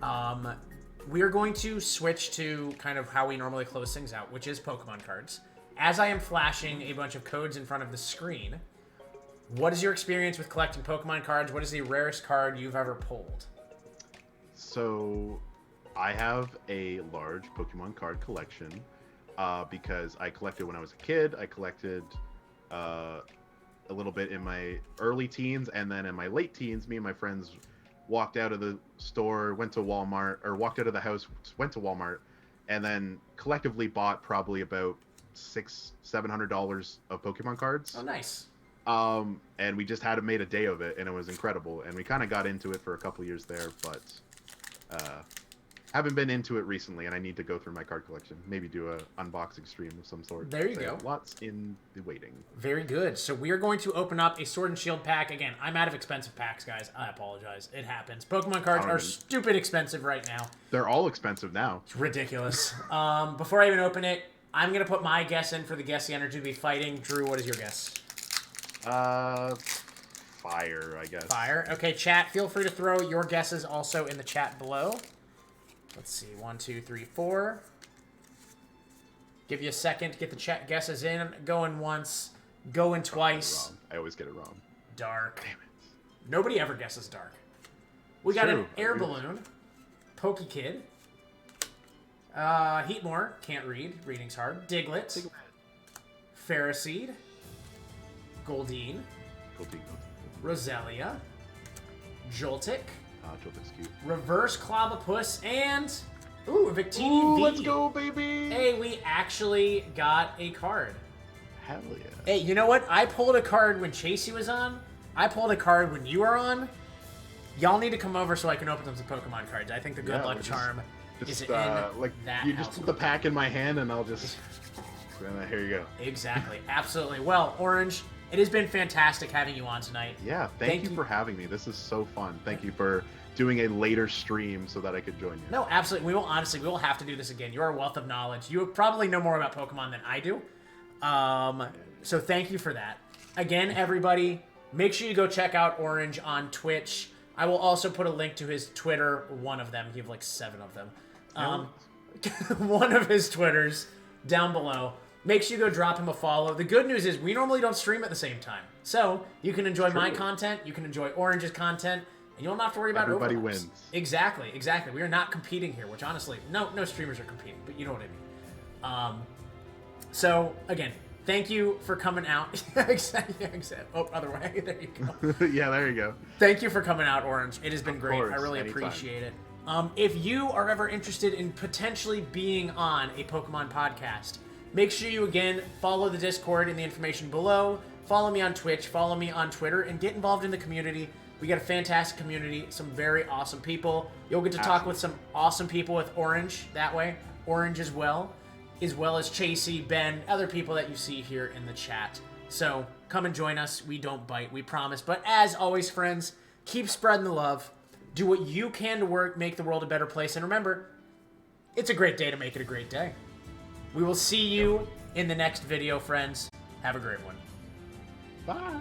We are going to switch to kind of how we normally close things out, which is Pokemon cards. As I am flashing a bunch of codes in front of the screen, what is your experience with collecting Pokemon cards? What is the rarest card you've ever pulled? So, I have a large Pokemon card collection because I collected when I was a kid. I collected a little bit in my early teens, and then in my late teens, me and my friends walked out of the store, went to Walmart, or walked out of the house, went to Walmart, and then collectively bought probably about $600-700 of Pokemon cards. Oh, nice. And we just had made a day of it, and it was incredible. And we kind of got into it for a couple years there, but haven't been into it recently, and I need to go through my card collection. Maybe do a unboxing stream of some sort. There you go. Lots in the waiting. Very good. So we are going to open up a Sword and Shield pack. Again, I'm out of expensive packs, guys. I apologize. It happens. Pokemon cards are stupid expensive right now. They're all expensive now. It's ridiculous. Before I even open it, I'm going to put my guess in for the Guess the Energy to be fighting. Drew, what is your guess? Fire, I guess. Fire. Okay, chat, feel free to throw your guesses also in the chat below. Let's see. 1, 2, 3, 4. Give you a second to get the chat guesses in. Going once. Going twice. I always get it wrong. Dark. Damn it. Nobody ever guesses dark. We got an True. air balloon. Pokekid. Heatmore. Can't read. Reading's hard. Diglett. Ferroseed. Goldeen. Roselia. Joltik. Joltik's cute. Reverse Clobbopus, and ooh, Victini Ooh, V. let's go, baby! Hey, we actually got a card. Hell yeah. Hey, you know what? I pulled a card when Chasey was on. I pulled a card when you were on. Y'all need to come over so I can open some Pokemon cards. I think the good luck charm is in like that you just house. put the pack in my hand and I'll just here you go. Exactly. Absolutely. Well, Orange, it has been fantastic having you on tonight. Yeah, thank you for having me. This is so fun. Thank you for doing a later stream so that I could join you. No, absolutely. We will have to do this again. You're a wealth of knowledge. You probably know more about Pokemon than I do. So thank you for that. Again, everybody, make sure you go check out Orange on Twitch. I will also put a link to his Twitter, one of them. You have like 7 of them. One of his Twitters down below. Make sure you go drop him a follow. The good news is we normally don't stream at the same time. So you can enjoy my content, you can enjoy Orange's content, and you don't have to worry about Everybody overlaps. wins. Exactly. We are not competing here, which honestly, no streamers are competing, but you know what I mean. So again, thank you for coming out. Exactly. Oh, other way. There you go. Yeah, there you go. Thank you for coming out, Orange. It has been great. Course, I really anytime. appreciate it. If you are ever interested in potentially being on a Pokemon podcast, make sure you, again, follow the Discord in the information below. Follow me on Twitch. Follow me on Twitter. And get involved in the community. We got a fantastic community. Some very awesome people. You'll get to talk with some awesome people with Orange that way. Orange as well as Chasey, Ben, other people that you see here in the chat. So come and join us. We don't bite. We promise. But as always, friends, keep spreading the love. Do what you can to make the world a better place. And remember, it's a great day to make it a great day. We will see you in the next video, friends. Have a great one. Bye.